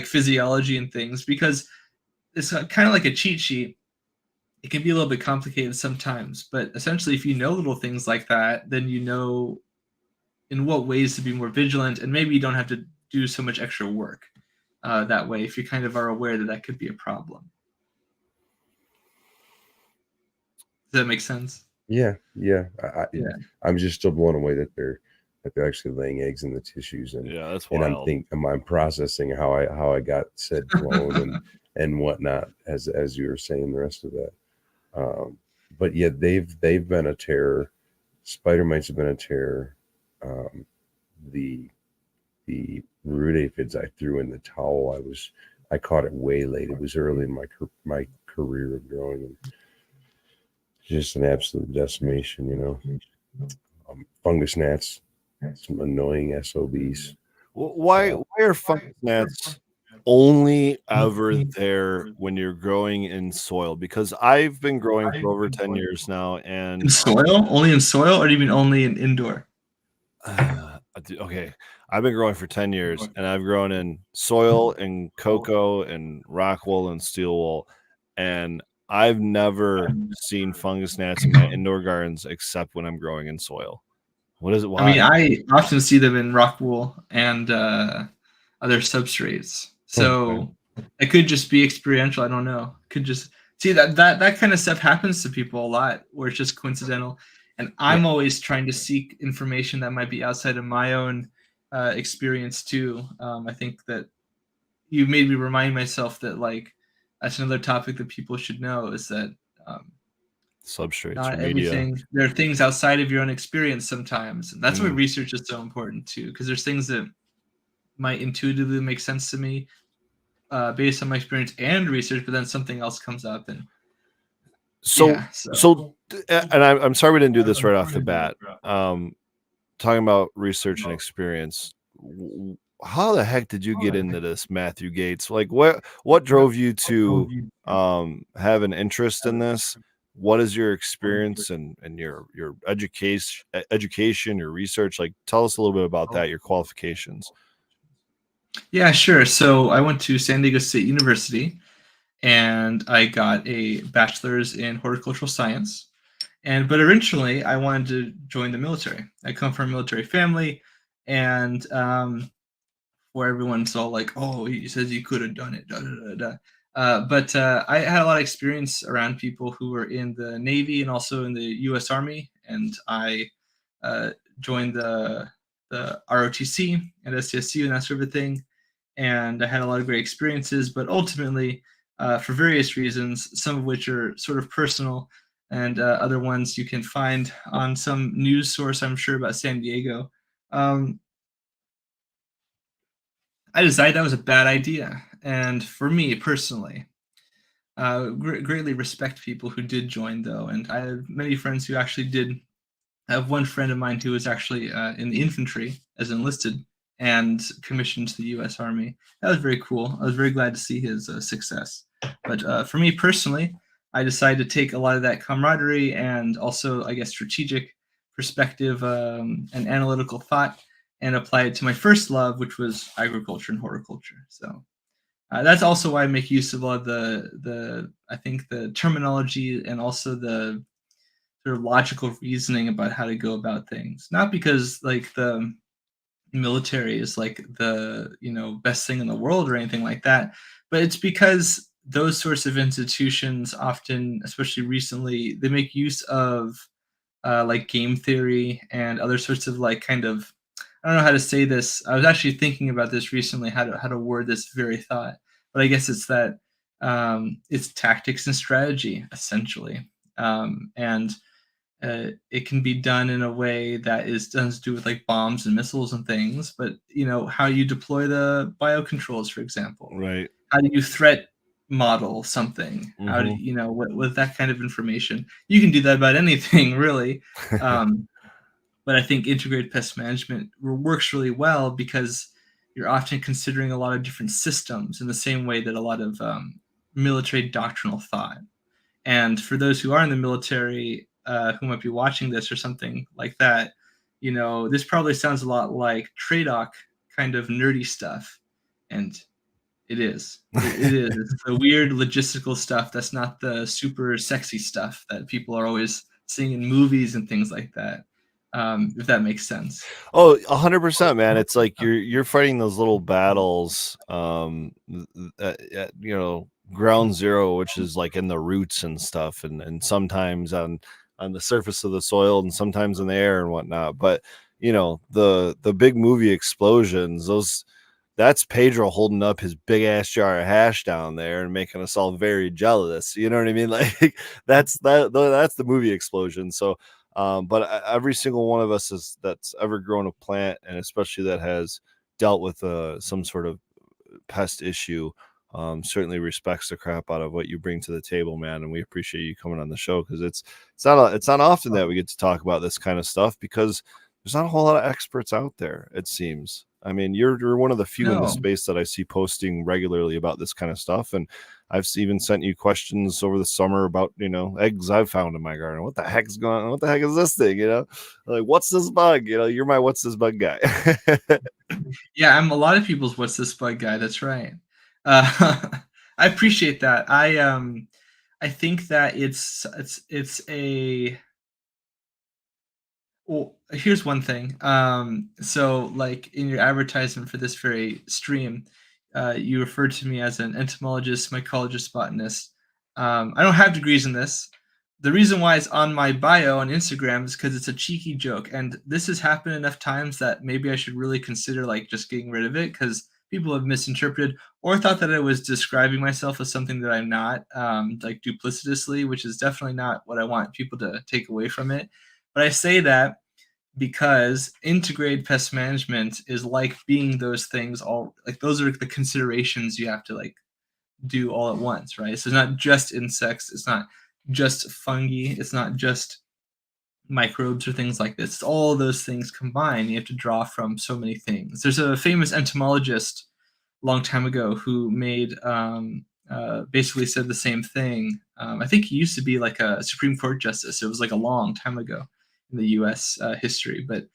physiology and things, because it's kind of like a cheat sheet. It can be a little bit complicated sometimes, but essentially if you know little things like that, then you know in what ways to be more vigilant, and maybe you don't have to do so much extra work that way if you kind of are aware that could be a problem. Does that make sense? Yeah. I'm just still blown away that they're actually laying eggs in the tissues, and that's wild. And I'm processing how I got said clone and whatnot as you were saying the rest of that. But yeah, they've been a terror. Spider mites have been a terror. The root aphids I threw in the towel, I caught it way late. It was early in my career of growing, and just an absolute decimation. Fungus gnats, some annoying SOBs. Why are fungus gnats only ever there when you're growing in soil? Because I've been growing for over 10 years now, and in soil? Only in soil, or do you mean only in indoor? Okay, I've been growing for 10 years, and I've grown in soil and cocoa and rock wool and steel wool, and I've never seen fungus gnats in my indoor gardens except when I'm growing in soil. What is it? Why? I mean, I often see them in rock wool and other substrates. So it could just be experiential. I don't know. Could just see that kind of stuff happens to people a lot, where it's just coincidental. And I'm always trying to seek information that might be outside of my own experience too. I think that you made me remind myself that, like, that's another topic that people should know, is that substrates not or media. everything. There are things outside of your own experience sometimes. And that's why research is so important too, because there's things that might intuitively make sense to me based on my experience and research, but then something else comes up. And and I'm sorry we didn't do this right off the bat. Talking about research and experience, how the heck did you get into this, Matthew Gates? Like, what drove you to have an interest in this? What is your experience and your education, your research? Like, tell us a little bit about that, your qualifications. Yeah, sure. So I went to San Diego State University, and I got a bachelor's in horticultural science. But originally I wanted to join the military. I come from a military family, and where everyone's all like, "Oh, he says you could have done it." Da, da, da, da. But I had a lot of experience around people who were in the Navy and also in the U.S. Army, and I joined the ROTC and STSU and that sort of thing. And I had a lot of great experiences, but ultimately, for various reasons, some of which are sort of personal, and other ones you can find on some news source, I'm sure, about San Diego. I decided that was a bad idea. And for me personally, greatly respect people who did join, though. And I have many friends who actually did. I have one friend of mine who was actually in the infantry as enlisted and commissioned to the U.S. Army. That was very cool. I was very glad to see his success. But for me personally, I decided to take a lot of that camaraderie and also, I guess, strategic perspective and analytical thought and apply it to my first love, which was agriculture and horticulture. So that's also why I make use of a lot of the I think the terminology and also the sort of logical reasoning about how to go about things. Not because like the military is like the best thing in the world or anything like that, but it's because those sorts of institutions often, especially recently, they make use of like game theory and other sorts of like kind of, I don't know how to say this. I was actually thinking about this recently, how to word this very thought, but I guess it's that it's tactics and strategy essentially, and it can be done in a way that does do with like bombs and missiles and things, but how you deploy the biocontrols, for example. Right. How do you threat model something? How do with that kind of information? You can do that about anything, really. But I think integrated pest management works really well because you're often considering a lot of different systems in the same way that a lot of military doctrinal thought. And for those who are in the military, who might be watching this or something like that, this probably sounds a lot like TRADOC kind of nerdy stuff. And it is. It is. It's the weird logistical stuff that's not the super sexy stuff that people are always seeing in movies and things like that. If that makes sense. Oh, 100%, man. It's like you're fighting those little battles, ground zero, which is like in the roots and stuff, and sometimes on the surface of the soil and sometimes in the air and whatnot. But the big movie explosions, that's Pedro holding up his big ass jar of hash down there and making us all very jealous. You know what I mean? Like that's the movie explosion. So but every single one of us that's ever grown a plant, and especially that has dealt with some sort of pest issue, certainly respects the crap out of what you bring to the table, man. And we appreciate you coming on the show, because it's not often that we get to talk about this kind of stuff, because there's not a whole lot of experts out there, it seems. I mean, you're one of the few in the space that I see posting regularly about this kind of stuff. And I've even sent you questions over the summer about, eggs I've found in my garden. What the heck's going on? What the heck is this thing? Like, what's this bug? You're my what's this bug guy. Yeah, I'm a lot of people's what's this bug guy. That's right. I appreciate that. I I think that it's a well, here's one thing. So like in your advertisement for this very stream, you referred to me as an entomologist, mycologist, botanist. I don't have degrees in this. The reason why it's on my bio on Instagram is because it's a cheeky joke, and this has happened enough times that maybe I should really consider like just getting rid of it, because people have misinterpreted or thought that I was describing myself as something that I'm not, like duplicitously, which is definitely not what I want people to take away from it. But I say that because integrated pest management is like being those things all, like those are the considerations you have to like do all at once, right? So it's not just insects, it's not just fungi, it's not just microbes or things like this. It's all those things combined. You have to draw from so many things. There's a famous entomologist a long time ago who made basically said the same thing. I think he used to be like a Supreme Court justice. It was like a long time ago in the U.S. History, but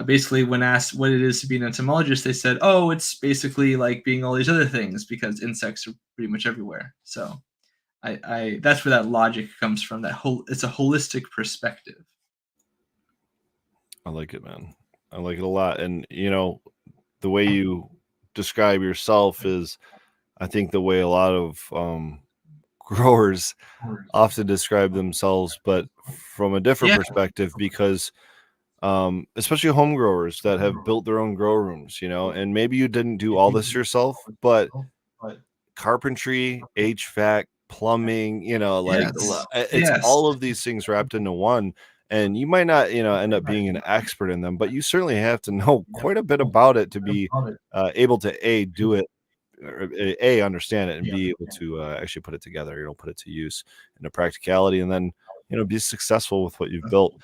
basically when asked what it is to be an entomologist, they said, oh, it's basically like being all these other things because insects are pretty much everywhere. So I that's where that logic comes from. That whole, it's a holistic perspective. I like it, man. I like it a lot. And you know, the way you describe yourself is, I think, the way a lot of growers often describe themselves, but from a different perspective, because especially home growers that have built their own grow rooms, you know, and maybe you didn't do all this yourself, but carpentry, HVAC, plumbing, you know, like it's all of these things wrapped into one. And you might not, you know, end up being an expert in them, but you certainly have to know quite a bit about it to be able to do it, or understand it, and be able to actually put it together, you know, put it to use in a practicality, and then, you know, be successful with what you've built.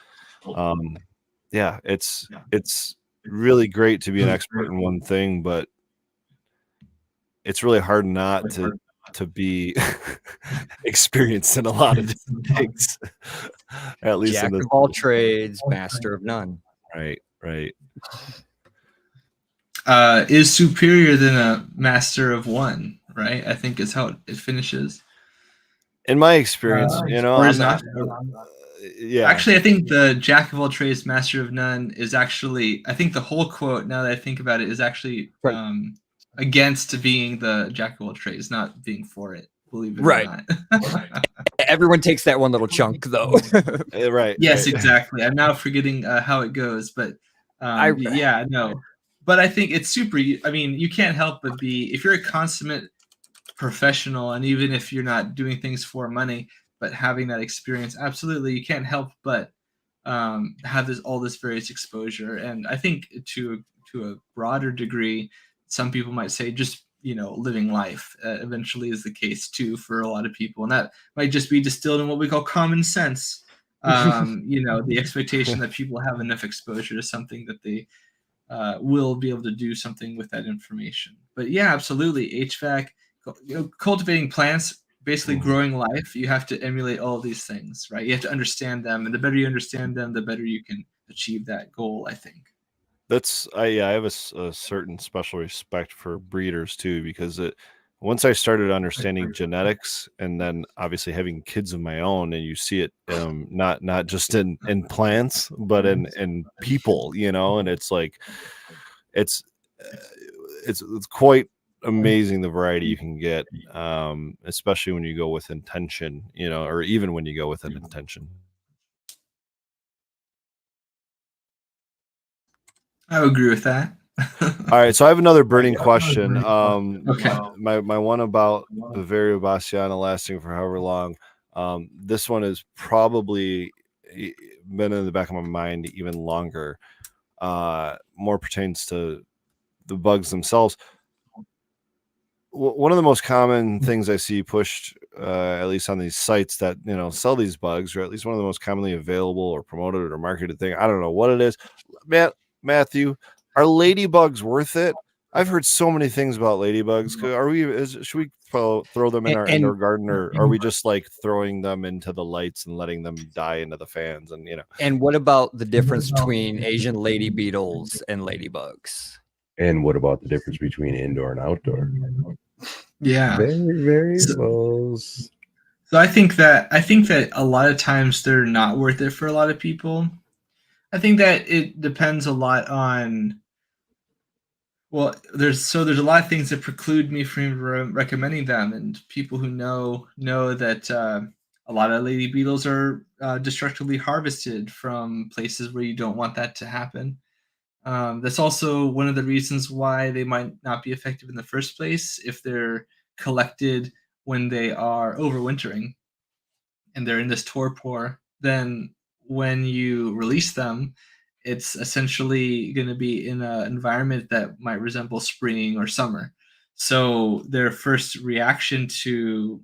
Yeah, it's really great to be an expert in one thing, but it's really hard not to be experienced in a lot of different things. At least Jack of all trades, master of none. Right. Is superior than a master of one, right? I think is how it finishes. In my experience, you know, or is not. Yeah. Actually, I think the Jack of all trades, master of none is actually, I think the whole quote, now that I think about it, is actually against being the Jack of all trades, not being for it, believe it or not. Everyone takes that one little chunk, though. Right. Yes, exactly. I'm now forgetting how it goes, but yeah, no. But I think it's super, I mean, you can't help but be, if you're a consummate professional, and even if you're not doing things for money, but having that experience, absolutely, you can't help but have all this various exposure. And I think to a broader degree, some people might say just, you know, living life eventually is the case too for a lot of people, and that might just be distilled in what we call common sense. You know, the expectation that people have enough exposure to something that they will be able to do something with that information. But yeah, absolutely, HVAC, you know, cultivating plants, basically growing life, you have to emulate all of these things, right? You have to understand them, and the better you understand them, the better you can achieve that goal, I think. That's I have a certain special respect for breeders too, because once I started understanding genetics, and then obviously having kids of my own, and you see it not just in plants, but in people, you know, and it's like it's quite amazing the variety you can get, especially when you go with intention, you know, or even when you go with an intention. I would agree with that. All right, so I have another burning question. Okay. My one about Bavaria Bassiana lasting for however long. This one has probably been in the back of my mind even longer. More pertains to the bugs themselves. One of the most common things I see pushed, at least on these sites that, you know, sell these bugs, or at least one of the most commonly available or promoted or marketed thing, I don't know what it is. Matthew, are ladybugs worth it? I've heard so many things about ladybugs. Should we throw them in our indoor garden, or are we just like throwing them into the lights and letting them die into the fans? And, you know, and what about the difference between Asian lady beetles and ladybugs? And what about the difference between indoor and outdoor? Yeah, Very variables. So I think that a lot of times they're not worth it for a lot of people. I think that it depends a lot on. Well, there's a lot of things that preclude me from recommending them, and people who know that a lot of lady beetles are destructively harvested from places where you don't want that to happen. That's also one of the reasons why they might not be effective in the first place if they're collected when they are overwintering and they're in this torpor. Then when you release them, it's essentially going to be in an environment that might resemble spring or summer. So their first reaction to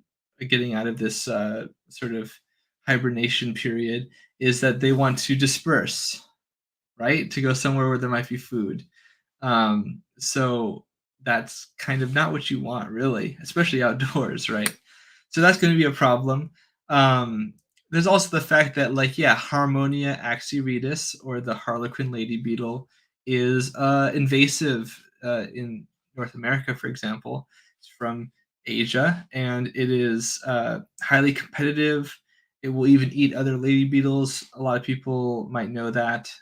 getting out of this sort of hibernation period is that they want to disperse, right? To go somewhere where there might be food. So that's kind of not what you want, really, especially outdoors, right? So that's going to be a problem. Um, there's also the fact that, like, yeah, Harmonia axyretus, or the harlequin lady beetle, is invasive in North America, for example. It's from Asia, and it is highly competitive. It will even eat other lady beetles. A lot of people might know that.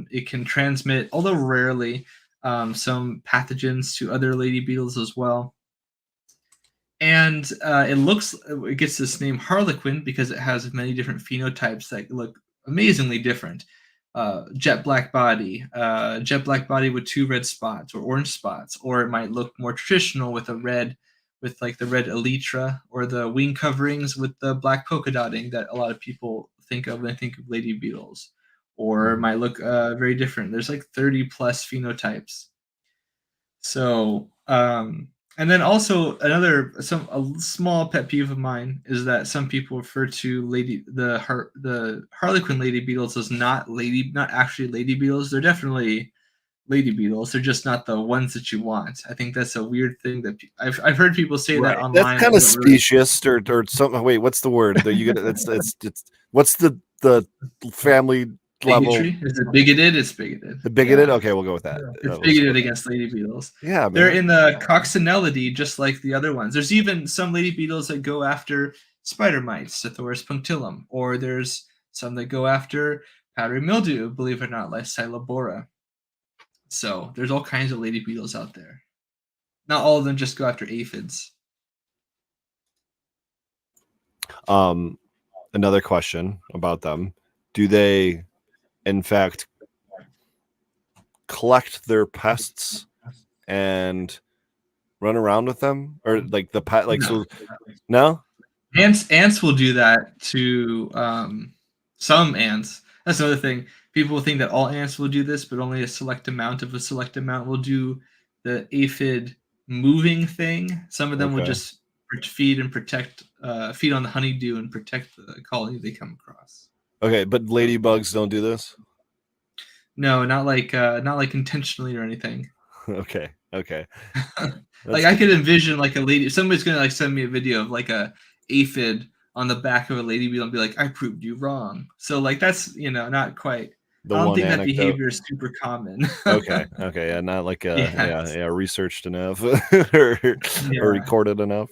It can transmit, although rarely, some pathogens to other lady beetles as well. And it gets this name Harlequin because it has many different phenotypes that look amazingly different. Jet black body with 2 red spots or orange spots, or it might look more traditional with like the red elytra, or the wing coverings with the black polka dotting that a lot of people think of when they think of lady beetles, or it might look very different. There's like 30 plus phenotypes. So, and then also a small pet peeve of mine is that some people refer to the Harlequin lady beetles as not actually lady beetles. They're definitely lady beetles. They're just not the ones that you want. I think that's a weird thing that I've heard people say that online. That's kind of specious, or something. Wait, what's the word that you get? It's what's the family level? Is it bigoted? It's bigoted. The bigoted? Yeah. Okay, we'll go with that. It's bigoted against lady beetles. Yeah, man. They're in the coccinellidae, just like the other ones. There's even some lady beetles that go after spider mites, Cithoris punctillum, or there's some that go after powdery mildew, believe it or not, like Silobora. So there's all kinds of lady beetles out there. Not all of them just go after aphids. Another question about them: do they, in fact, collect their pests and run around with them, or like the pet? Like, no. So, no. Ants will do that to some ants. That's another thing. People think that all ants will do this, but only a select amount will do the aphid moving thing. Some of them will just feed and protect, feed on the honeydew and protect the colony they come across. Okay, but ladybugs don't do this? No, not like intentionally or anything. Okay. Like, I could envision like a lady. Somebody's gonna like send me a video of like a aphid on the back of a lady beetle and be like, "I proved you wrong." So like that's not quite. I don't think that behavior is super common. Okay, yeah, not like researched enough or recorded enough.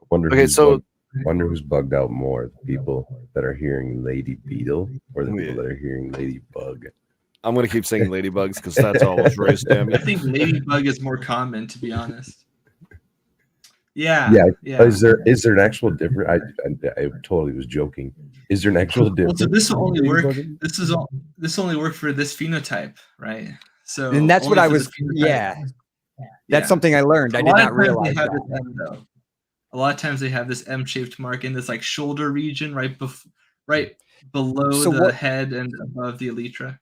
Wonder who's bugged out more: the people that are hearing lady beetle or the people that are hearing ladybug. I'm gonna keep saying ladybugs because that's all was raised damn. I think ladybug is more common, to be honest. Yeah. Is there an actual difference? I totally was joking. Is there an actual difference? So this will only work. This only work for this phenotype, right? So, and that's what I was. That's something I learned. I did not realize that. A lot of times they have this M-shaped mark in this like shoulder region, right below the head and above the elytra.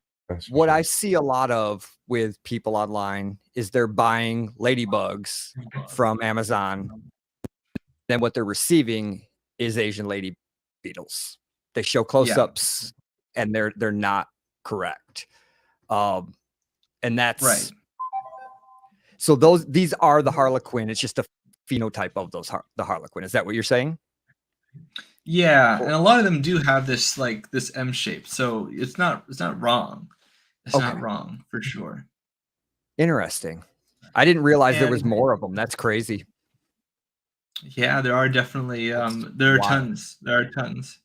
What I see a lot of with people online is they're buying ladybugs from Amazon. Then what they're receiving is Asian lady beetles. They show close-ups and they're not correct. And that's right. So these are the harlequin. It's just a phenotype of the harlequin. Is that what you're saying? Yeah, and a lot of them do have this M shape. So it's not wrong. It's not wrong for sure. Interesting. I didn't realize there was more of them. That's crazy. Yeah, there are definitely there are tons. There are tons.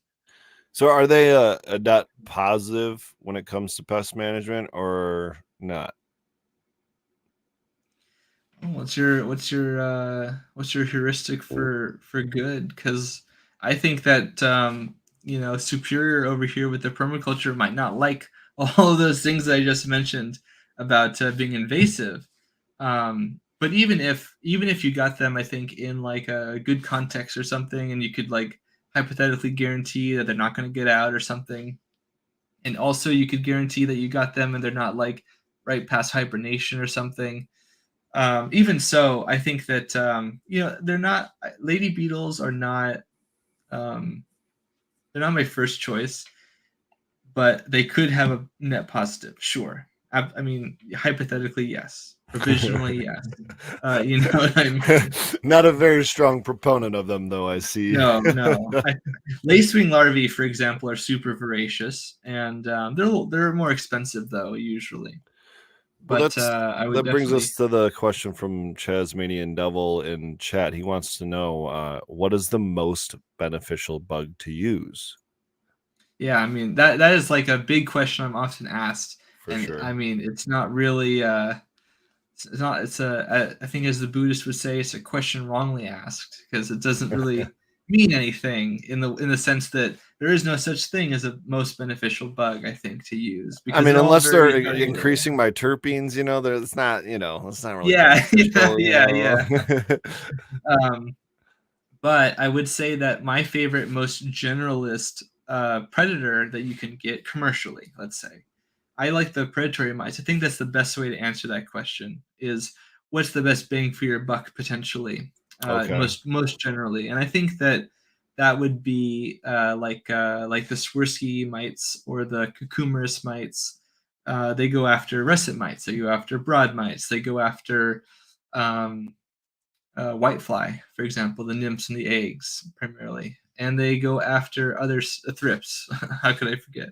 So are they a net positive when it comes to pest management or not? What's your heuristic for good? Because I think that Superior over here with the permaculture might not like all of those things that I just mentioned about being invasive. But even if you got them, I think in like a good context or something, and you could like hypothetically guarantee that they're not going to get out or something, and also you could guarantee that you got them and they're not like right past hibernation or something. Even so, I think that they're not lady beetles are not um, they're not my first choice, but they could have a net positive. Sure, I mean hypothetically yes, provisionally yes. You know what I mean? Not a very strong proponent of them, though. I see. No. Lacewing larvae, for example, are super voracious, and they're more expensive though usually. Well, But I would that brings definitely. us to the question from Chasmanian Devil in chat. He wants to know what is the most beneficial bug to use? Yeah, I mean that is like a big question I'm often asked, For and sure. I mean it's not really it's not it's a I think as the Buddhist would say it's a question wrongly asked because it doesn't really mean anything in the sense that there is no such thing as a most beneficial bug I think to use I because mean, they're all unless they're very variable. increasing my terpenes, it's not, it's not really Yeah, beneficial, yeah. Um, But I would say that my favorite, most generalist predator that you can get commercially, let's say, I like the predatory mice. I think that's the best way to answer that question. Is what's the best bang for your buck potentially, Okay. most generally, and I think that that would be like the Swirsky mites or the cucumerus mites. They go after russet mites. They go after broad mites. They go after um, whitefly, for example, the nymphs and the eggs primarily, and they go after other thrips. How could I forget?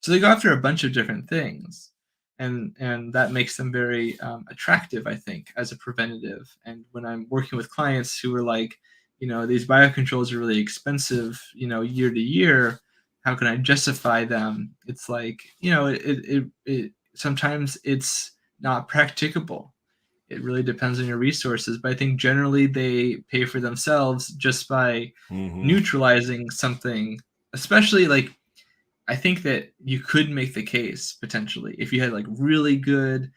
So they go after a bunch of different things, and that makes them very attractive, I think, as a preventative. And when I'm working with clients who are like, these biocontrols are really expensive, year to year. How can I justify them? It's like, it sometimes it's not practicable. It really depends on your resources, but I think generally they pay for themselves just by neutralizing something. Especially like I think that you could make the case potentially if you had like really good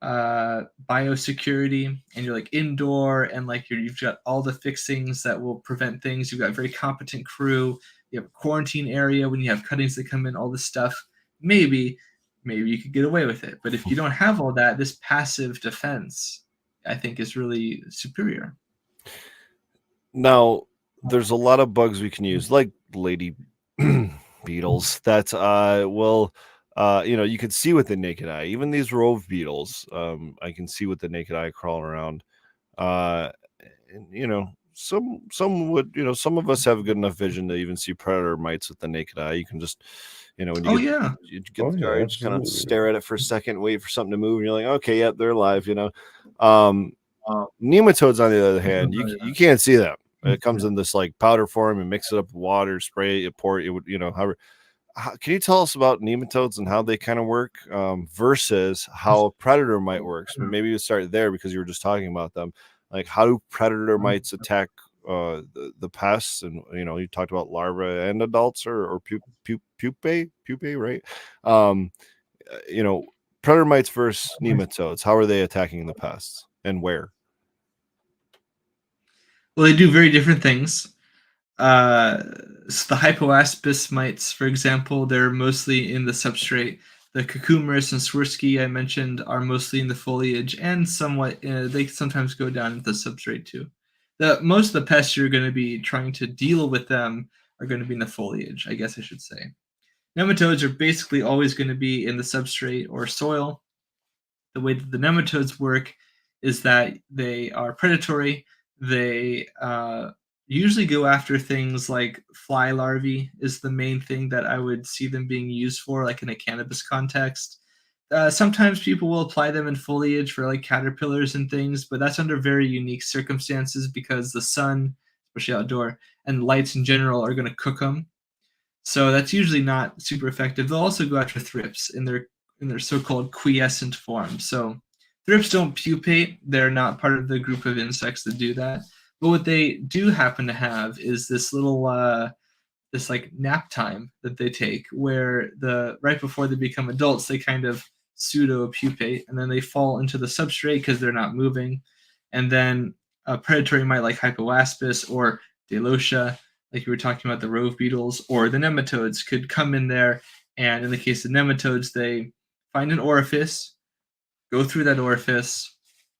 biosecurity and you're like indoor and like you've got all the fixings that will prevent things. You've got a very competent crew. You have a quarantine area when you have cuttings that come in, all this stuff. Maybe you could get away with it. But if you don't have all that, this passive defense, I think, is really superior. Now, there's a lot of bugs we can use, like lady beetles that will, you can see with the naked eye. Even these rove beetles, I can see with the naked eye crawling around. And, some would, some of us have good enough vision to even see predator mites with the naked eye. You can just, when you get the car, you just kind of stare at it for a second, wait for something to move, and you're like, okay, yep, they're alive. Nematodes, on the other hand, you can't see them. It comes in this like powder form and mix it up with water, spray it, pour it. It would, can you tell us about nematodes and how they kind of work versus how a predator might work? So maybe you start there because you were just talking about them. Like, how do predator mites attack the pests? And you talked about larvae and adults or pupae, right? Predator mites versus nematodes. How are they attacking the pests and where? Well, they do very different things. So the hypoaspis mites, for example, they're mostly in the substrate. The cucumerus and Swirsky I mentioned are mostly in the foliage and somewhat, they sometimes go down into the substrate too. Most of the pests you're going to be trying to deal with them are going to be in the foliage, I guess I should say. Nematodes are basically always going to be in the substrate or soil. The way that the nematodes work is that they are predatory. They usually go after things like fly larvae is the main thing that I would see them being used for, like in a cannabis context. Sometimes people will apply them in foliage for like caterpillars and things, but that's under very unique circumstances because the sun especially outdoor, and lights in general are going to cook them. So that's usually not super effective. They'll also go after thrips in their so-called quiescent form. So thrips don't pupate. They're not part of the group of insects that do that. But what they do happen to have is this little this like nap time that they take where right before they become adults, they kind of pseudo pupate and then they fall into the substrate because they're not moving. And then a predatory mite like Hypoaspis or Delosia, like you were talking about the rove beetles, or the nematodes could come in there. And in the case of nematodes, they find an orifice, go through that orifice,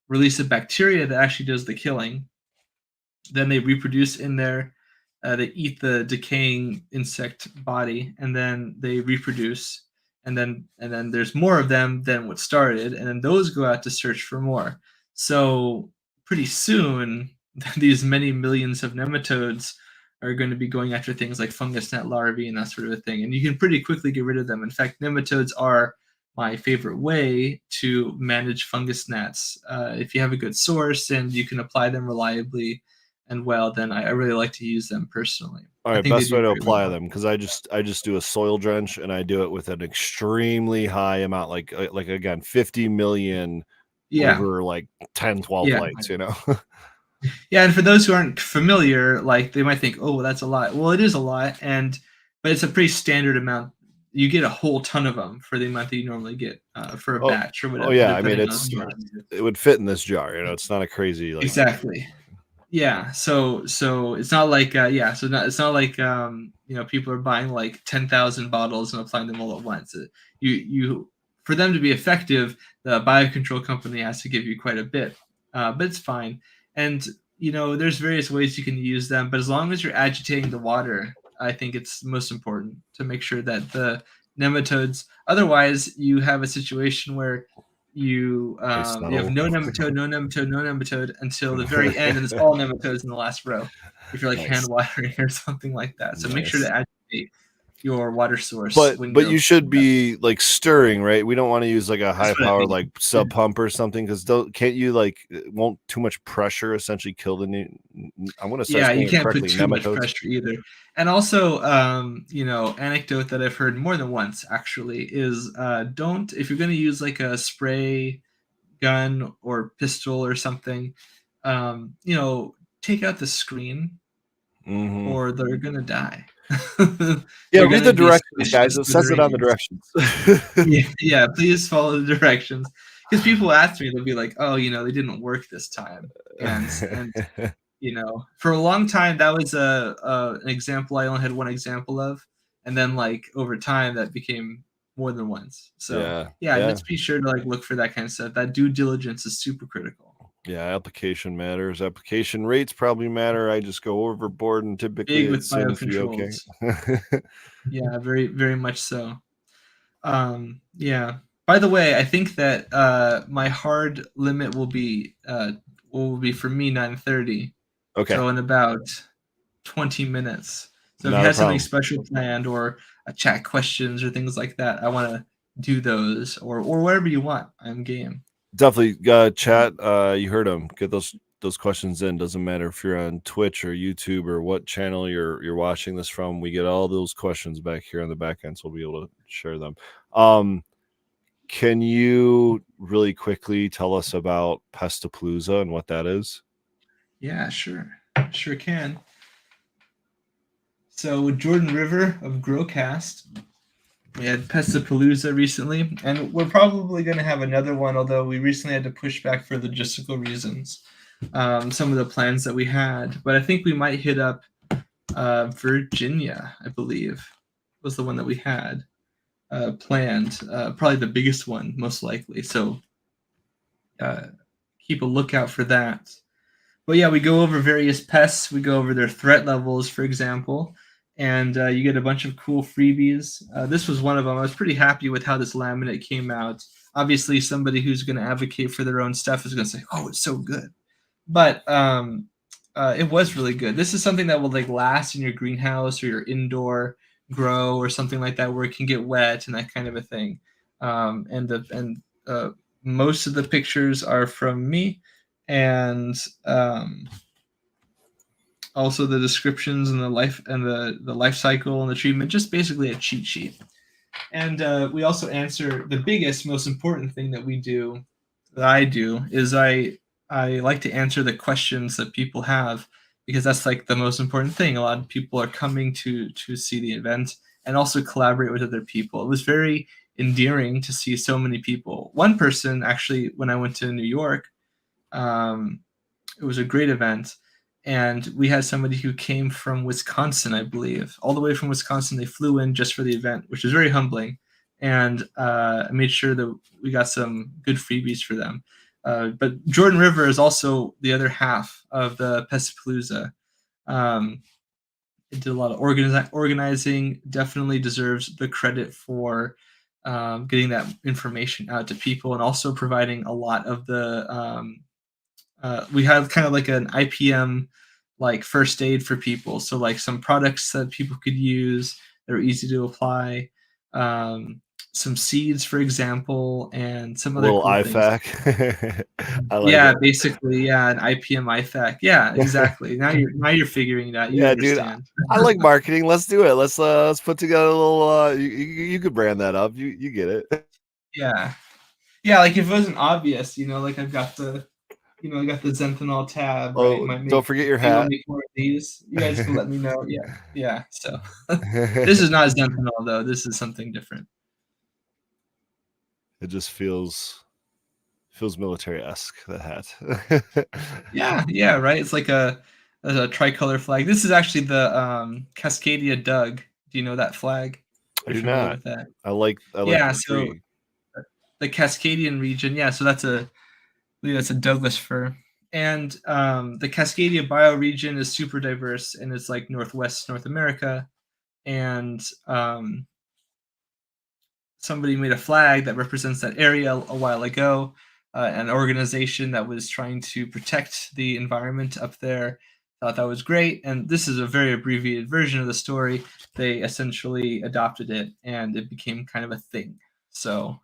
release a bacteria that actually does the killing. Then they reproduce in there. They eat the decaying insect body, and then they reproduce. And then there's more of them than what started, and then those go out to search for more. So pretty soon, these many millions of nematodes are going to be going after things like fungus gnat larvae and that sort of a thing. And you can pretty quickly get rid of them. In fact, nematodes are my favorite way to manage fungus gnats. If you have a good source and you can apply them reliably and well, then I really like to use them personally. All I right, think they best do way to pretty apply well. them, because I just do a soil drench and I do it with an extremely high amount, like again 50 million Yeah, over like 10, 12 yeah, lights, you know. yeah. And for those who aren't familiar, like they might think, "Oh, well, that's a lot." Well, it is a lot, but it's a pretty standard amount. You get a whole ton of them for the amount that you normally get for a Oh, batch or oh whatever, yeah, I mean depending on the amount. it would fit in this jar, you know. It's not a crazy like Exactly. Yeah, so it's not like it's not like people are buying like 10,000 bottles and applying them all at once. You for them to be effective, the biocontrol company has to give you quite a bit, but it's fine. And there's various ways you can use them, but as long as you're agitating the water, I think it's most important to make sure that the nematodes. Otherwise, you have a situation where you have no nematode, no nematode, no nematode until the very end, and it's all nematodes in the last row. If you're like hand nice. watering or something like that, so make sure Nice. to agitate your water source But when but you're. you should be like stirring, right? We don't want to use like a high That's what I power mean. like sub pump or something, because can't you like won't too much pressure essentially kill the new? I'm gonna start Yeah, you saying it can't put correctly. too much Nematodes. pressure either. And also, anecdote that I've heard more than once actually is don't if you're going to use like a spray gun or pistol or something, take out the screen Mm-hmm. or they're gonna die. Yeah, They're read gonna the be directions, squished to guys. It says it on the smithereens. directions. Yeah, please follow the directions. Because people ask me, they'll be like, "Oh, they didn't work this time," and for a long time that was an example I only had one example of, and then like over time that became more than once. So Yeah, yeah, yeah, just be sure to like look for that kind of stuff. That due diligence is super critical. yeah. Application matters. Application rates probably matter. I just go overboard, and typically Big it with seems to be okay. biocontrols. Yeah, very, very much so. Yeah. By the way, I think that my hard limit will be for me 9:30. Okay, So in about 20 minutes. So if you not a had something problem. special planned or a chat questions or things like that, I want to do those or whatever you want. I'm game. Definitely, chat. You heard them. Get those questions in. Doesn't matter if you're on Twitch or YouTube or what channel you're watching this from. We get all those questions back here on the back end, so we'll be able to share them. Can you really quickly tell us about Pestapalooza and what that is? Yeah, sure. Sure can. So with Jordan River of Growcast, we had Pestapalooza recently, and we're probably going to have another one, although we recently had to push back for logistical reasons. Some of the plans that we had, but I think we might hit up Virginia, I believe, was the one that we had planned. Probably the biggest one, most likely. So keep a lookout for that. But yeah, we go over various pests. We go over their threat levels, for example, and you get a bunch of cool freebies. This was one of them. I was pretty happy with how this laminate came out. Obviously, somebody who's going to advocate for their own stuff is going to say, "Oh, it's so good," but it was really good. This is something that will like last in your greenhouse or your indoor grow or something like that, where it can get wet and that kind of a thing. And most of the pictures are from me. And also the descriptions and the life and the life cycle and the treatment, just basically a cheat sheet. And we also answer the biggest, most important thing that I do is I like to answer the questions that people have, because that's like the most important thing. A lot of people are coming to see the event and also collaborate with other people. It was very endearing to see so many people. One person actually, when I went to New York, um, it was a great event, and we had somebody who came from Wisconsin, I believe, all the way from Wisconsin. They flew in just for the event, which was very humbling, and I made sure that we got some good freebies for them. But Jordan River is also the other half of the Pestapalooza. It did a lot of organizing. Definitely deserves the credit for getting that information out to people, and also providing a lot of the we have kind of like an IPM like first aid for people. So like some products that people could use that are easy to apply, some seeds, for example, and some A other little cool things. IFAC. I like Yeah, it. basically, yeah, an IPM IFAC. Yeah, exactly. Now you're figuring it out. You Yeah, dude. understand. I like marketing. Let's do it. Let's put together a little. You could brand that up. You get it. Yeah, yeah. Like if it wasn't obvious, like I've got I got the Zenthal tab, right? Oh, don't forget your Maybe I'll hat. make more of these. You guys can let me know. Yeah, yeah. So this is not Zenthal though. This is something different. It just feels military-esque, that hat. Yeah, right. It's like a tricolor flag. This is actually the Cascadia Doug. Do you know that flag? I You're do familiar not. with that? I like Yeah. the So tree. the Cascadian region. Yeah. So I believe that's a Douglas fir. And the Cascadia bioregion is super diverse, and it's like Northwest North America. And somebody made a flag that represents that area a while ago. An organization that was trying to protect the environment up there thought that was great. And this is a very abbreviated version of the story. They essentially adopted it, and it became kind of a thing. So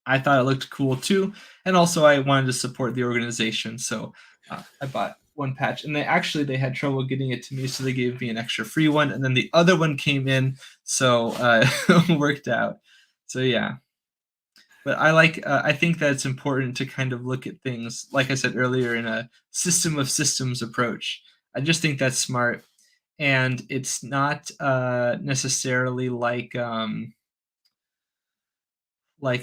I thought it looked cool too, and also I wanted to support the organization, so I bought one patch. And they had trouble getting it to me, so they gave me an extra free one, and then the other one came in, so it worked out. So yeah, but I think that it's important to kind of look at things, like I said earlier, in a system of systems approach. I just think that's smart, and it's not necessarily like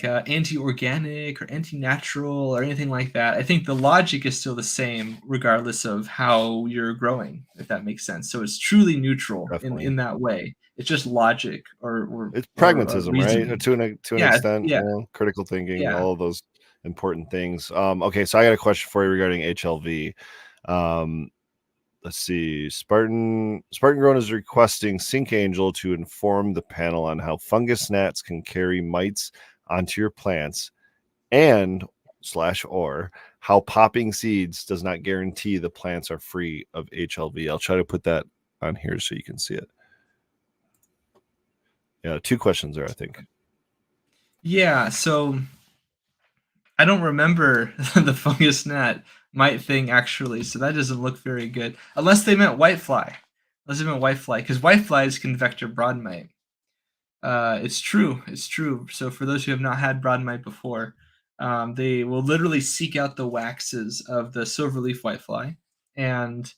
anti-organic or anti-natural or anything like that. I think the logic is still the same regardless of how you're growing, if that makes sense. So it's truly neutral Definitely. in that way. It's just logic or It's pragmatism, right? reasoning. To an Yeah, extent, yeah, critical thinking, yeah. all of those important things. Okay, so I got a question for you regarding HLV. Let's see. Spartan Grown is requesting Synchangel to inform the panel on how fungus gnats can carry mites onto your plants, and or how popping seeds does not guarantee the plants are free of HLV. I'll try to put that on here so you can see it. Yeah, 2 questions there, I think. Yeah, so I don't remember the fungus gnat mite thing actually, so that doesn't look very good. Unless they meant whitefly. Unless they meant whitefly, because whiteflies can vector broad mite. It's true. It's true. So for those who have not had broad mite before, they will literally seek out the waxes of the silverleaf whitefly, and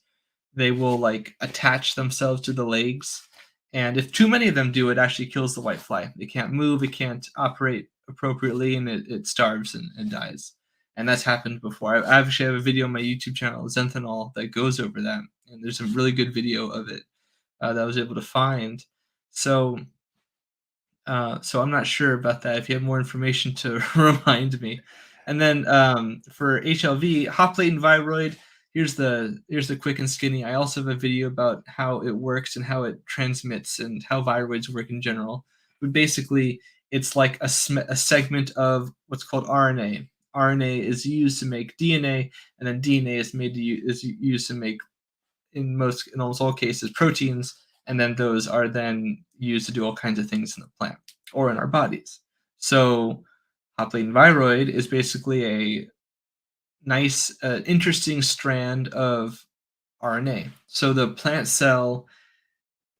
they will like attach themselves to the legs. And if too many of them do, it actually kills the whitefly. It can't move. It can't operate appropriately, and it starves and dies. And that's happened before. I actually have a video on my YouTube channel, Zenthal, that goes over that. And there's a really good video of it that I was able to find. So I'm not sure about that. If you have more information to remind me. And then for HLV, hop latent viroid, here's the quick and skinny. I also have a video about how it works and how it transmits and how viroids work in general. But basically, it's like a segment of what's called RNA. RNA is used to make DNA, and then DNA is used to make in almost all cases proteins, and then those are then used to do all kinds of things in the plant or in our bodies. So hop latent viroid is basically a nice interesting strand of RNA. So the plant cell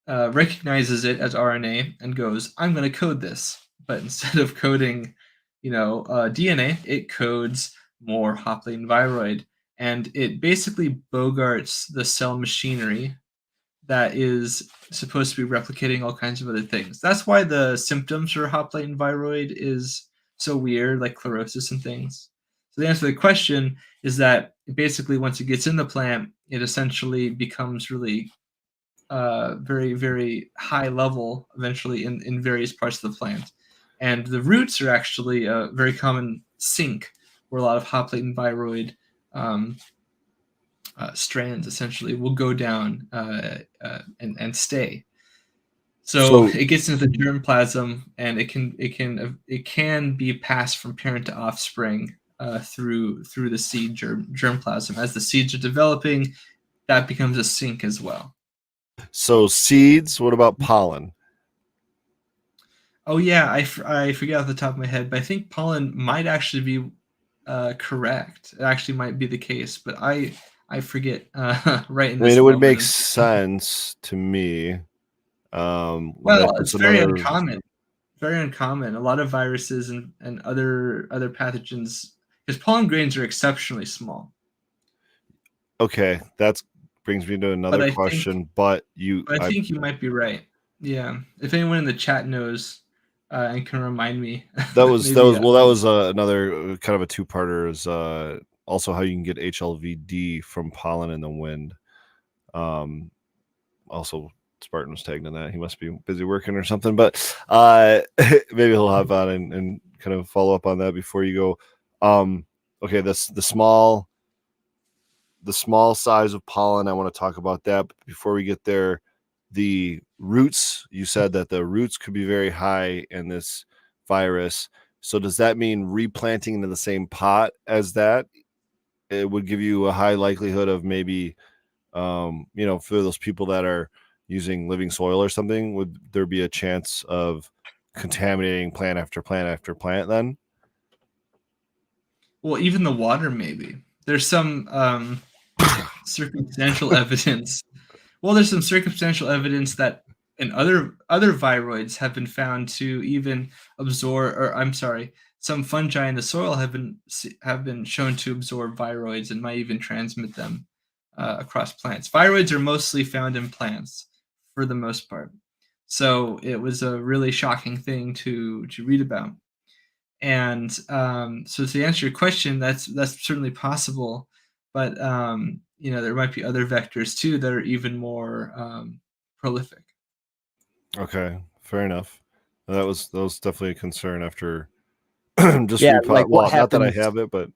recognizes it as RNA and goes, I'm going to code this. But instead of coding, DNA, it codes more hoplite and viroid. And it basically bogarts the cell machinery that is supposed to be replicating all kinds of other things. That's why the symptoms for hoplite and viroid is so weird, like chlorosis and things. So the answer to the question is that basically once it gets in the plant, it essentially becomes really very, very high level eventually in various parts of the plant. And the roots are actually a very common sink where a lot of hoplite and viroid strands essentially will go down and stay. So it gets into the germplasm, and it can be passed from parent to offspring through the seed germplasm. As the seeds are developing, that becomes a sink as well. So seeds. What about pollen? Oh yeah, I forget off the top of my head, but I think pollen might actually be correct. It actually might be the case, but I forget right in this it would moment. make sense to me. Well, it's very uncommon. Very uncommon. A lot of viruses and other pathogens, because pollen grains are exceptionally small. Okay, that brings me to another question. I think you might be right. Yeah. If anyone in the chat knows and can remind me, that was another kind of a two-parter. Is also how you can get HLVD from pollen in the wind. Also, Spartan was tagged in that. He must be busy working or something, but maybe he'll hop on and kind of follow up on that before you go. Okay, the small size of pollen. I want to talk about that. But before we get there, the roots. You said that the roots could be very high in this virus. So does that mean replanting into the same pot as that? It would give you a high likelihood of maybe, for those people that are using living soil or something, would there be a chance of contaminating plant after plant after plant then? Well, even the water, maybe. There's some circumstantial evidence. Well, there's some circumstantial evidence that in other viroids have been found to even absorb, or I'm sorry, some fungi in the soil have been shown to absorb viroids and might even transmit them across plants. Viroids are mostly found in plants for the most part. So it was a really shocking thing to read about. And so to answer your question, that's certainly possible, but there might be other vectors too that are even more prolific. Okay, fair enough. That was definitely a concern after just what happens, not that I have it, but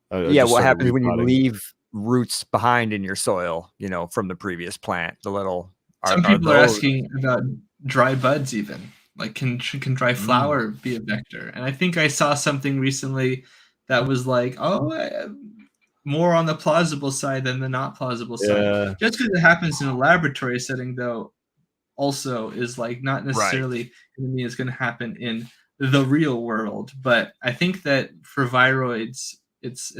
what happens when you leave roots behind in your soil, from the previous plant? Some people are asking about dry buds even. Like, can dry flower be a vector? And I think I saw something recently that was like, more on the plausible side than the not plausible side. Just because it happens in a laboratory setting, though, also is like not necessarily going to mean it's going to happen in the real world. But I think that for viroids, it's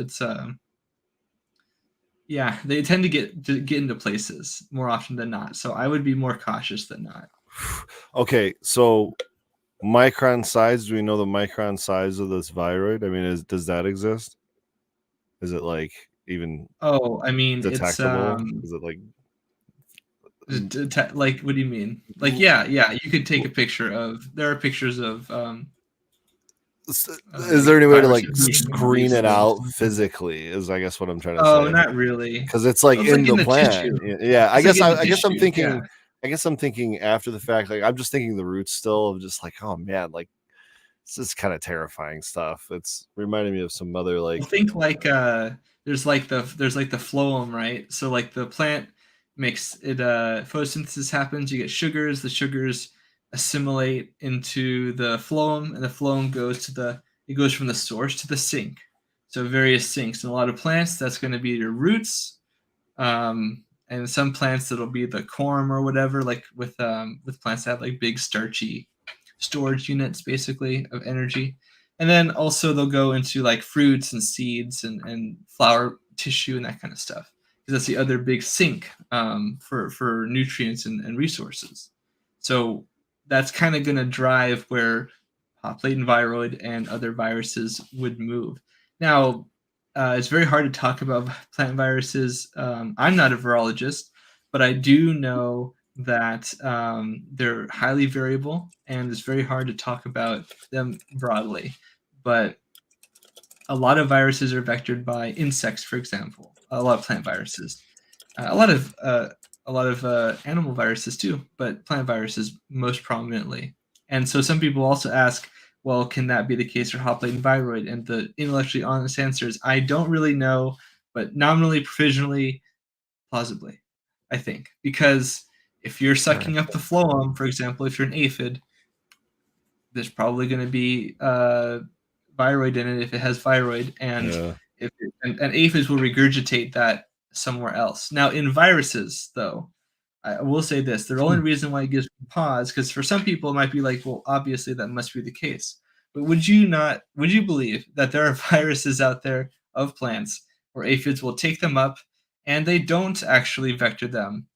they tend to get into places more often than not. So I would be more cautious than not. Okay, so micron size. Do we know the micron size of this viroid? I mean, does that exist? Is it like even? Oh, I mean, detectable? Is it like what do you mean? Like, yeah, you could take a picture of. There are pictures of. Is there any way to like screen it out physically? Is I guess what I'm trying to say. Oh, not really. Because it's like in the plant. Yeah, I guess I'm thinking. Yeah. I guess I'm thinking after the fact. Like I'm just thinking the roots still of just like, oh man, like this is kind of terrifying stuff. It's reminding me of some other like. I think like there's like the phloem, right? So like the plant makes it photosynthesis happens. You get sugars. The sugars assimilate into the phloem, and the phloem goes from the source to the sink. So various sinks. In a lot of plants, that's going to be your roots, and some plants that'll be the corm or whatever. Like with plants that have like big starchy storage units, basically, of energy. And then also they'll go into like fruits and seeds and flower tissue and that kind of stuff. that's the other big sink for nutrients and resources. So that's kind of going to drive where plate and viroid and other viruses would move. Now, it's very hard to talk about plant viruses. I'm not a virologist, but I do know that they're highly variable, and it's very hard to talk about them broadly. But a lot of viruses are vectored by insects, for example. A lot of plant viruses, a lot of animal viruses too, but plant viruses most prominently. And so some people also ask, well, can that be the case for hot plate and viroid? And the intellectually honest answer is, I don't really know, but nominally, provisionally, plausibly, I think, because if you're sucking up the phloem, for example, if you're an aphid, there's probably going to be viroid in it if it has viroid, and and aphids will regurgitate that somewhere else. Now, in viruses, though, I will say this: the only reason why it gives me pause, because for some people it might be like, well, obviously that must be the case. But would you believe that there are viruses out there of plants where aphids will take them up and they don't actually vector them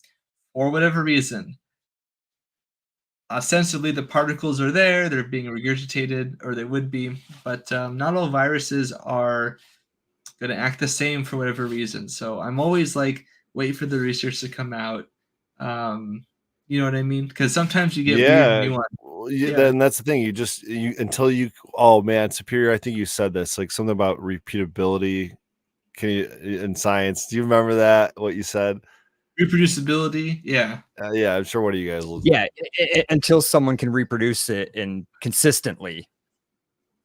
for whatever reason? Ostensibly, the particles are there, they're being regurgitated, or they would be, but not all viruses are going to act the same for whatever reason. So I'm always like, wait for the research to come out. You know what I mean? Because sometimes you get weird nuance. Then that's the thing. Oh man, Superior, I think you said this, like something about repeatability. In science, do you remember that, what you said? Reproducibility, yeah. Yeah, I'm sure one of you guys will. Yeah, until someone can reproduce it and consistently,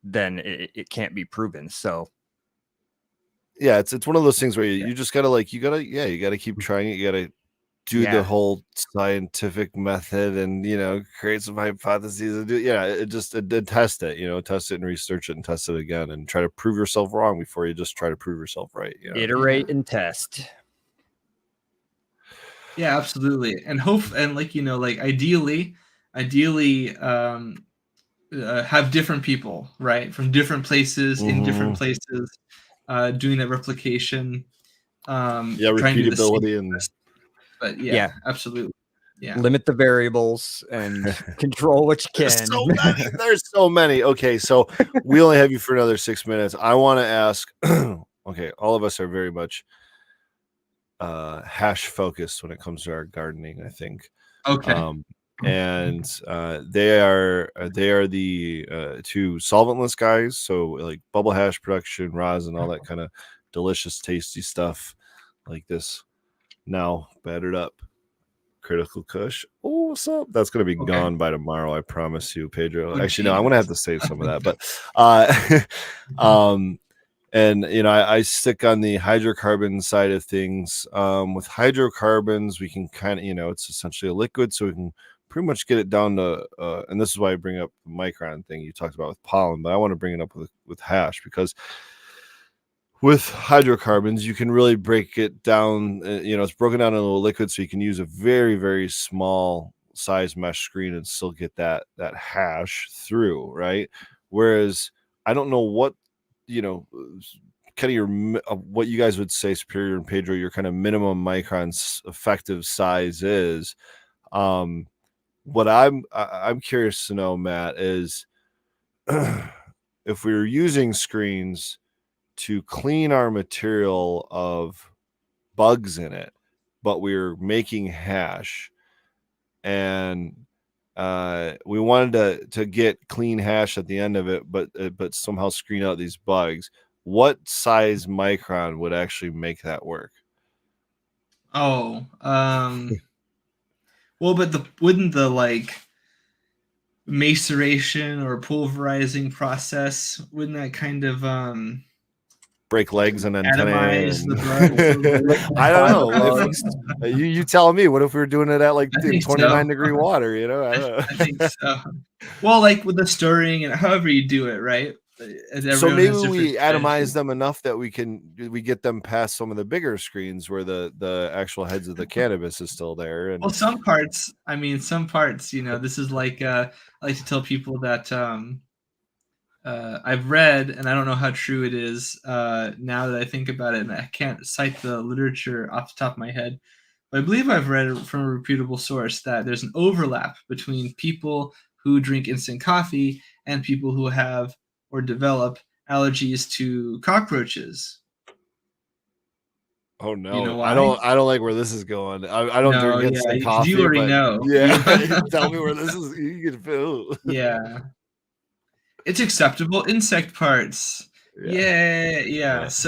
then it can't be proven. So yeah, it's one of those things where you just gotta you gotta keep trying it. You gotta do the whole scientific method and create some hypotheses and test it, test it and research it and test it again and try to prove yourself wrong before you just try to prove yourself right. Iterate and test. Yeah, absolutely. And ideally have different people, right, from different places in different places doing that replication. Repeatability and but absolutely. Yeah. Limit the variables and control what you can. There's so many. Okay, so we only have you for another 6 minutes. I want to ask, okay, all of us are very much hash focused when it comes to our gardening, I think. Okay. And they are the two solventless guys, so like bubble hash production, rosin, all that kind of delicious, tasty stuff like this. Now battered up Critical Kush. Oh, what's up? That's gonna be gone by tomorrow, I promise you, Pedro. Actually, no, I'm gonna have to save some of that, but and I stick on the hydrocarbon side of things. With hydrocarbons, we can kind of, it's essentially a liquid, so we can pretty much get it down to and this is why I bring up the micron thing you talked about with pollen, but I want to bring it up with hash, because with hydrocarbons, you can really break it down. It's broken down into a liquid, so you can use a very, very small size mesh screen and still get that hash through, right? Whereas I don't know what, kind of your what you guys would say, Superior and Pedro, your kind of minimum micron effective size is. What I'm curious to know, Matt, is if we were using screens to clean our material of bugs in it, but we're making hash, and we wanted to get clean hash at the end of it, but somehow screen out these bugs, what size micron would actually make that work? Well, but wouldn't the maceration or pulverizing process, wouldn't that kind of break legs and antennae? I don't know. You tell me. What if we were doing it at 29-degree water? I don't know. I think so. Well, with the stirring and however you do it, right? So maybe we atomize them enough that we get them past some of the bigger screens where the actual heads of the cannabis is still there. And well, some parts. This is I like to tell people that I've read, and I don't know how true it is now that I think about it, and I can't cite the literature off the top of my head, but I believe I've read from a reputable source that there's an overlap between people who drink instant coffee and people who have or develop allergies to cockroaches. Oh Do you know no, why? I don't like where this is going. I don't No, drink yeah, instant 'cause you coffee, already but know. yeah, tell me where this is. You can feel. Yeah. It's acceptable. Insect parts. Yeah. Yeah. Depends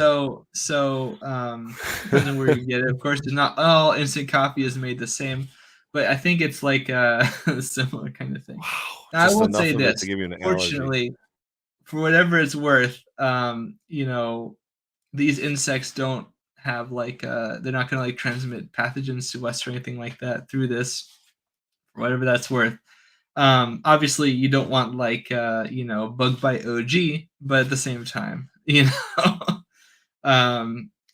on where you get it. Of course, not all instant coffee is made the same, but I think it's like a similar kind of thing. Wow, Now, I just will say enough of it to this, give you an allergy. fortunately, for whatever it's worth, these insects don't have like they're not gonna like transmit pathogens to us or anything like that through this, for whatever that's worth. Obviously you don't want like bug bite OG, but at the same time,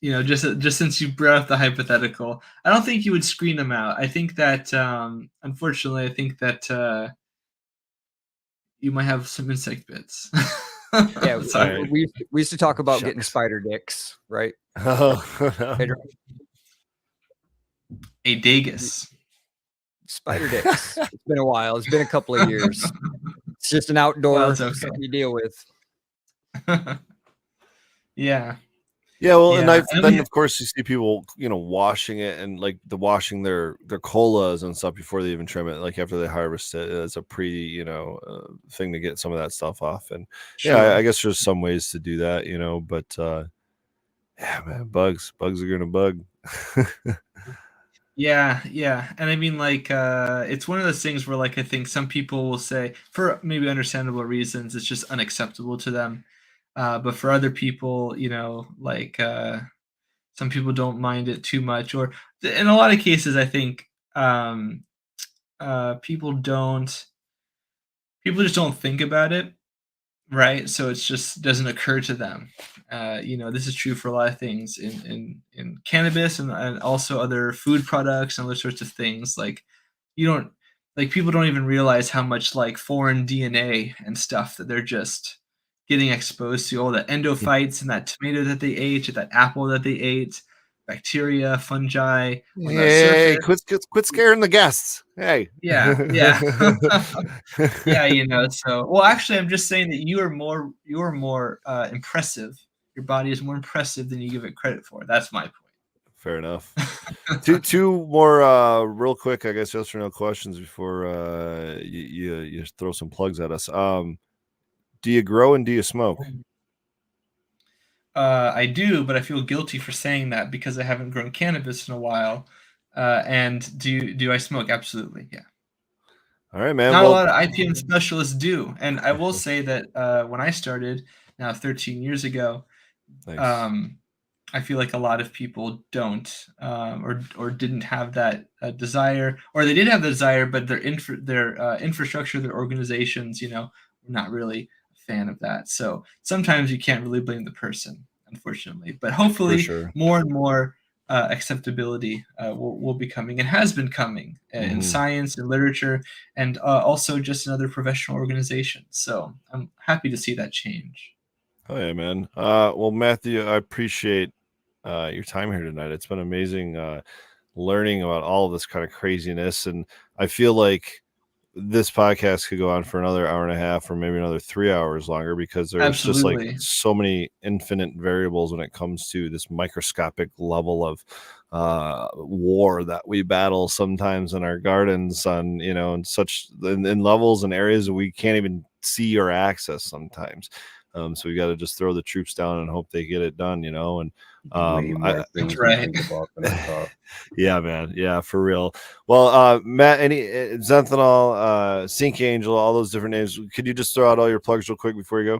just since you brought up the hypothetical, I don't think you would screen them out. I think that unfortunately, I think that you might have some insect bits. Yeah, Sorry. we used to talk about getting Shucks. spider dicks, right? Oh, Pedro? A Dagus. Spider dicks. It's been a while. It's been a couple of years. It's just an outdoor Well, it's okay. something you deal with. Yeah. yeah, well, and Yeah. then of course you see people, washing it and like washing their colas and stuff before they even trim it, like after they harvest it. It's a thing to get some of that stuff off. And yeah, Sure. I guess there's some ways to do that, but yeah, man, bugs are gonna bug. Yeah. And I mean, like, it's one of those things where, like, I think some people will say, for maybe understandable reasons, it's just unacceptable to them. But for other people, some people don't mind it too much. Or in a lot of cases, I think people just don't think about it. Right, so it's just doesn't occur to them. This is true for a lot of things in cannabis and also other food products and other sorts of things. Like, you don't like people don't even realize how much like foreign DNA and stuff that they're just getting exposed to. All the endophytes in that tomato that they ate, or that apple that they ate, bacteria, fungi on the Hey, surface. quit scaring the guests. Hey. Yeah. Yeah, so well, actually, I'm just saying that you're more impressive. Your body is more impressive than you give it credit for. That's my point. Fair enough. Two more real quick, I guess, yes or no questions before you throw some plugs at us. Do you grow and do you smoke? I do, but I feel guilty for saying that because I haven't grown cannabis in a while. And do I smoke? Absolutely, yeah. All right, man. Not a Well, lot of IPM specialists do, and I will say that when I started now 13 years ago, nice. I feel like a lot of people don't, or didn't have that desire, or they did have the desire, but their infrastructure, their organizations, were not really a fan of that. So sometimes you can't really blame the person, unfortunately. But For hopefully, sure. more and more acceptability will be coming, and has been coming in science and literature, and also just in other professional organizations. So I'm happy to see that change. Oh yeah, man. Well, Matthew, I appreciate your time here tonight. It's been amazing learning about all of this kind of craziness, and I feel like this podcast could go on for another hour and a half or maybe another 3 hours longer, because there's just like Absolutely. so many infinite variables when it comes to this microscopic level of war that we battle sometimes in our gardens on, and such in levels and areas that we can't even see or access sometimes. So we got to just throw the troops down and hope they get it done, and Way more things right. to think about than I thought. yeah, man. Yeah, for real. Well, Matt, any Zenthal, Synchangel, all those different names. Could you just throw out all your plugs real quick before you go?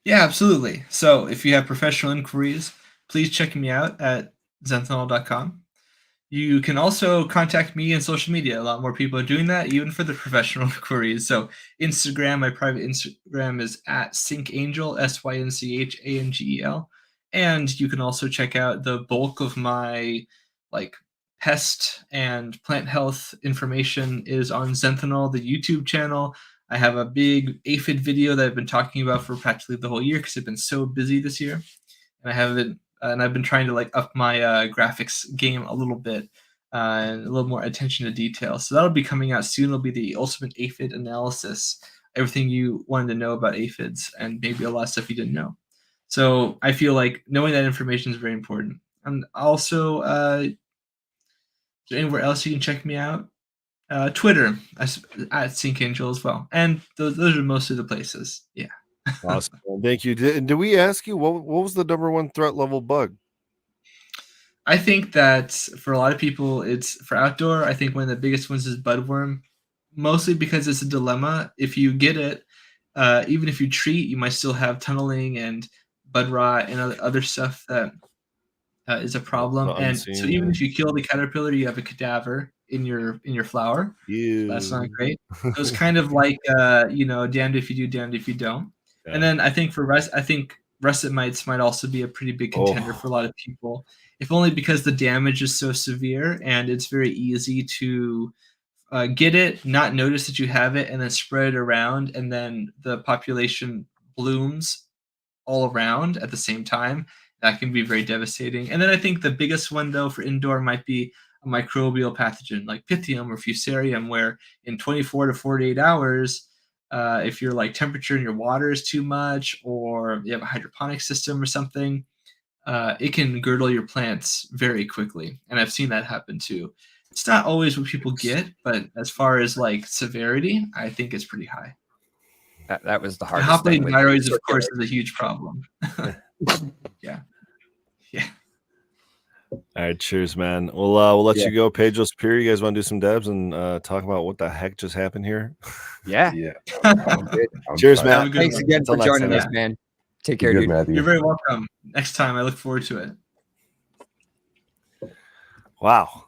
Yeah, absolutely. So if you have professional inquiries, please check me out at zenthanol.com. You can also contact me on social media. A lot more people are doing that, even for the professional inquiries. So Instagram, my private Instagram is at Synchangel, Synchangel. And you can also check out the bulk of my like pest and plant health information is on Zenthanol, the YouTube channel. I have a big aphid video that I've been talking about for practically the whole year because I've been so busy this year, and I've been trying to like up my graphics game a little bit and a little more attention to detail. So that'll be coming out soon. It'll be the ultimate aphid analysis, everything you wanted to know about aphids, and maybe a lot of stuff you didn't know. So I feel like knowing that information is very important. And also, is there anywhere else you can check me out? Twitter at Synchangel as well, and those are most of the places. Yeah. Awesome. Thank you. Did we ask you what was the number one threat level bug? I think that for a lot of people, it's for outdoor. I think one of the biggest ones is budworm, mostly because it's a dilemma. If you get it, even if you treat, you might still have tunneling and bud rot and other stuff that is a problem. And so even if you kill the caterpillar, you have a cadaver in your flower. So that's not great. So it's kind of like damned if you do, damned if you don't. Yeah. And then I think for russet mites might also be a pretty big contender for a lot of people, if only because the damage is so severe and it's very easy to get it, not notice that you have it, and then spread it around, and then the population blooms all around at the same time. That can be very devastating. And then I think the biggest one, though, for indoor might be a microbial pathogen like Pythium or Fusarium, where in 24 to 48 hours, if your like temperature in your water is too much, or you have a hydroponic system or something, it can girdle your plants very quickly. And I've seen that happen too. It's not always what people get, but as far as like severity, I think it's pretty high. That was the hardest. Hop-laden viroids, of course, is a huge problem. Yeah. All right, cheers, man. We'll let you go, Pedro Superior. You guys want to do some dabs and talk about what the heck just happened here? Yeah. Cheers, man. Thanks again for joining us, man. Take care, dude. Matthew. You're very welcome. Next time, I look forward to it. Wow.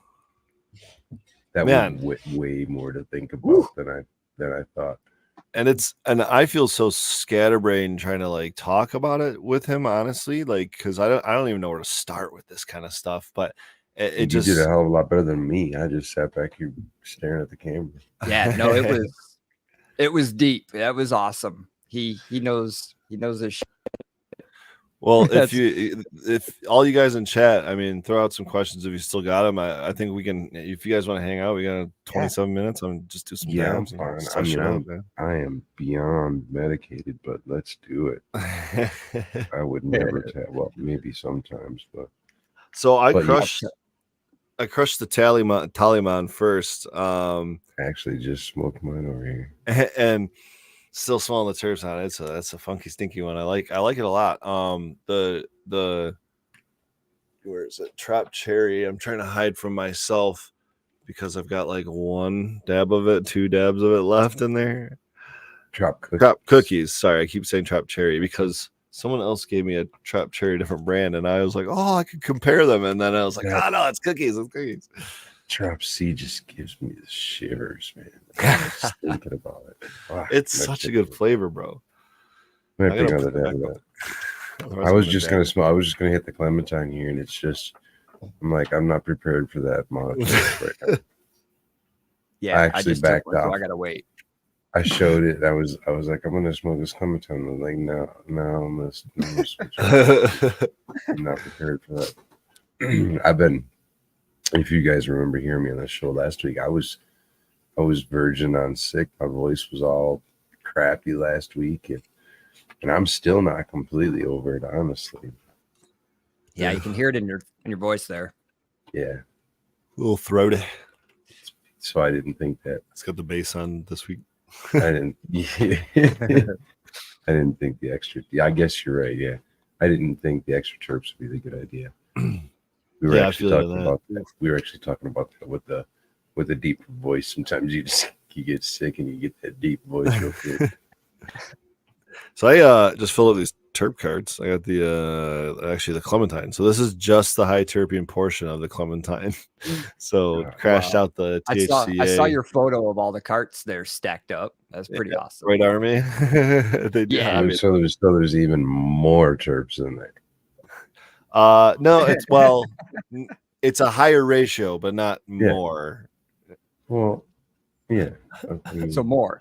That was way more to think about than I thought. And I feel so scatterbrained trying to like talk about it with him, honestly, like because I don't even know where to start with this kind of stuff. But it just did a hell of a lot better than me. I just sat back here staring at the camera. Yeah, no, it was deep. That was awesome. He knows his shit. Well, if all you guys in chat, I mean, throw out some questions if you still got them. I think we can. If you guys want to hang out, we got 27 minutes. I'm just do some dabs. I am beyond medicated, but let's do it. I would never tell. Well, maybe sometimes, but so I crushed the Taliman first. I actually just smoked mine over here, and still smelling the terps on it. So that's a funky, stinky one. I like it a lot. The where is it? Trap cherry. I'm trying to hide from myself because I've got like 1 dab of it, 2 dabs of it left in there. Trap cookies. Sorry, I keep saying trap cherry because someone else gave me a trap cherry, different brand, and I was like, oh, I could compare them, and then I was like, oh no, it's cookies. It's cookies. Trap C just gives me the shivers, man. I'm just thinking about it. Wow, it's such a good flavor, bro. I was just gonna hit the clementine here, and it's just, I'm like, I'm not prepared for that amount of taste right now. Yeah, I actually backed off. So I gotta wait. I showed it. I was like, I'm gonna smoke this clementine. I was like, no, I'm gonna switch. I'm not prepared for that. I've been. If you guys remember hearing me on the show last week, I was verging on sick. My voice was all crappy last week, and I'm still not completely over it, honestly. Yeah, you can hear it in your voice there. Yeah, a little throaty. So I didn't think that. It's got the bass on this week. I didn't. I didn't think the extra. Yeah, I guess you're right. Yeah, I didn't think the extra terps would be the good idea. We were actually talking about that. We were actually talking about that with a deeper voice. Sometimes you get sick and you get that deep voice real quick. So I just filled up these terp cards. I got the clementine. So this is just the high terpene portion of the clementine. So crashed out the THCA. I saw your photo of all the carts there stacked up. That's pretty awesome. Right, Army. So there's even more terps in there. No, it's a higher ratio, but not more. Well, yeah. So more.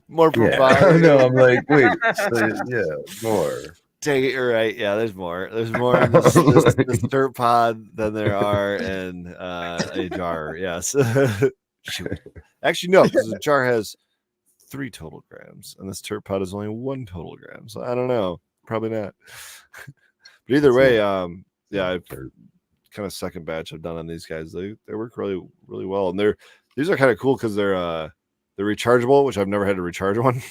More Yeah, profound. no, I'm like, wait, so, yeah, more. Dang it, you're right. Yeah, there's more. There's more in this dirt pod than there are in a jar. Yes. Shoot. Actually, no, because the jar has 3 total grams, and this dirt pod is only 1 total gram. So I don't know. Probably not. But either way, yeah, I've kind of second batch I've done on these guys. They work really, really well, and these are kind of cool because they're rechargeable, which I've never had to recharge one.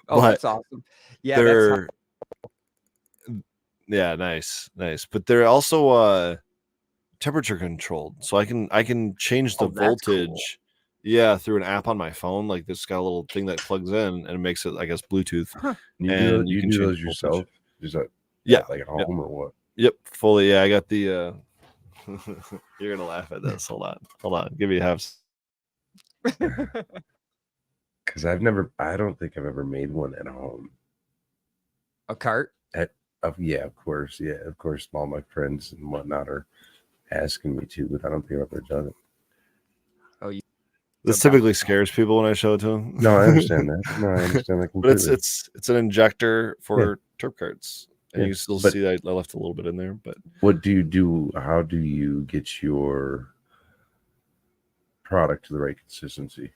Oh, that's awesome. Yeah, they're yeah, nice. But they're also temperature controlled, so I can change the voltage. Cool. Yeah, through an app on my phone. Like this got a little thing that plugs in and it makes it, I guess, Bluetooth. Huh. And you can do change those yourself? Is that like at home or what? Yep, fully. Yeah, I got the. You're gonna laugh at this. Hold on. Give me half. Because I don't think I've ever made one at home. A cart? Yeah, of course. Yeah, of course. All my friends and whatnot are asking me to, but I don't think I've ever done it. Oh, this typically scares people when I show it to them. No, I understand that. Completely. But it's an injector for turp carts, and you still see that I left a little bit in there. But what do you do? How do you get your product to the right consistency?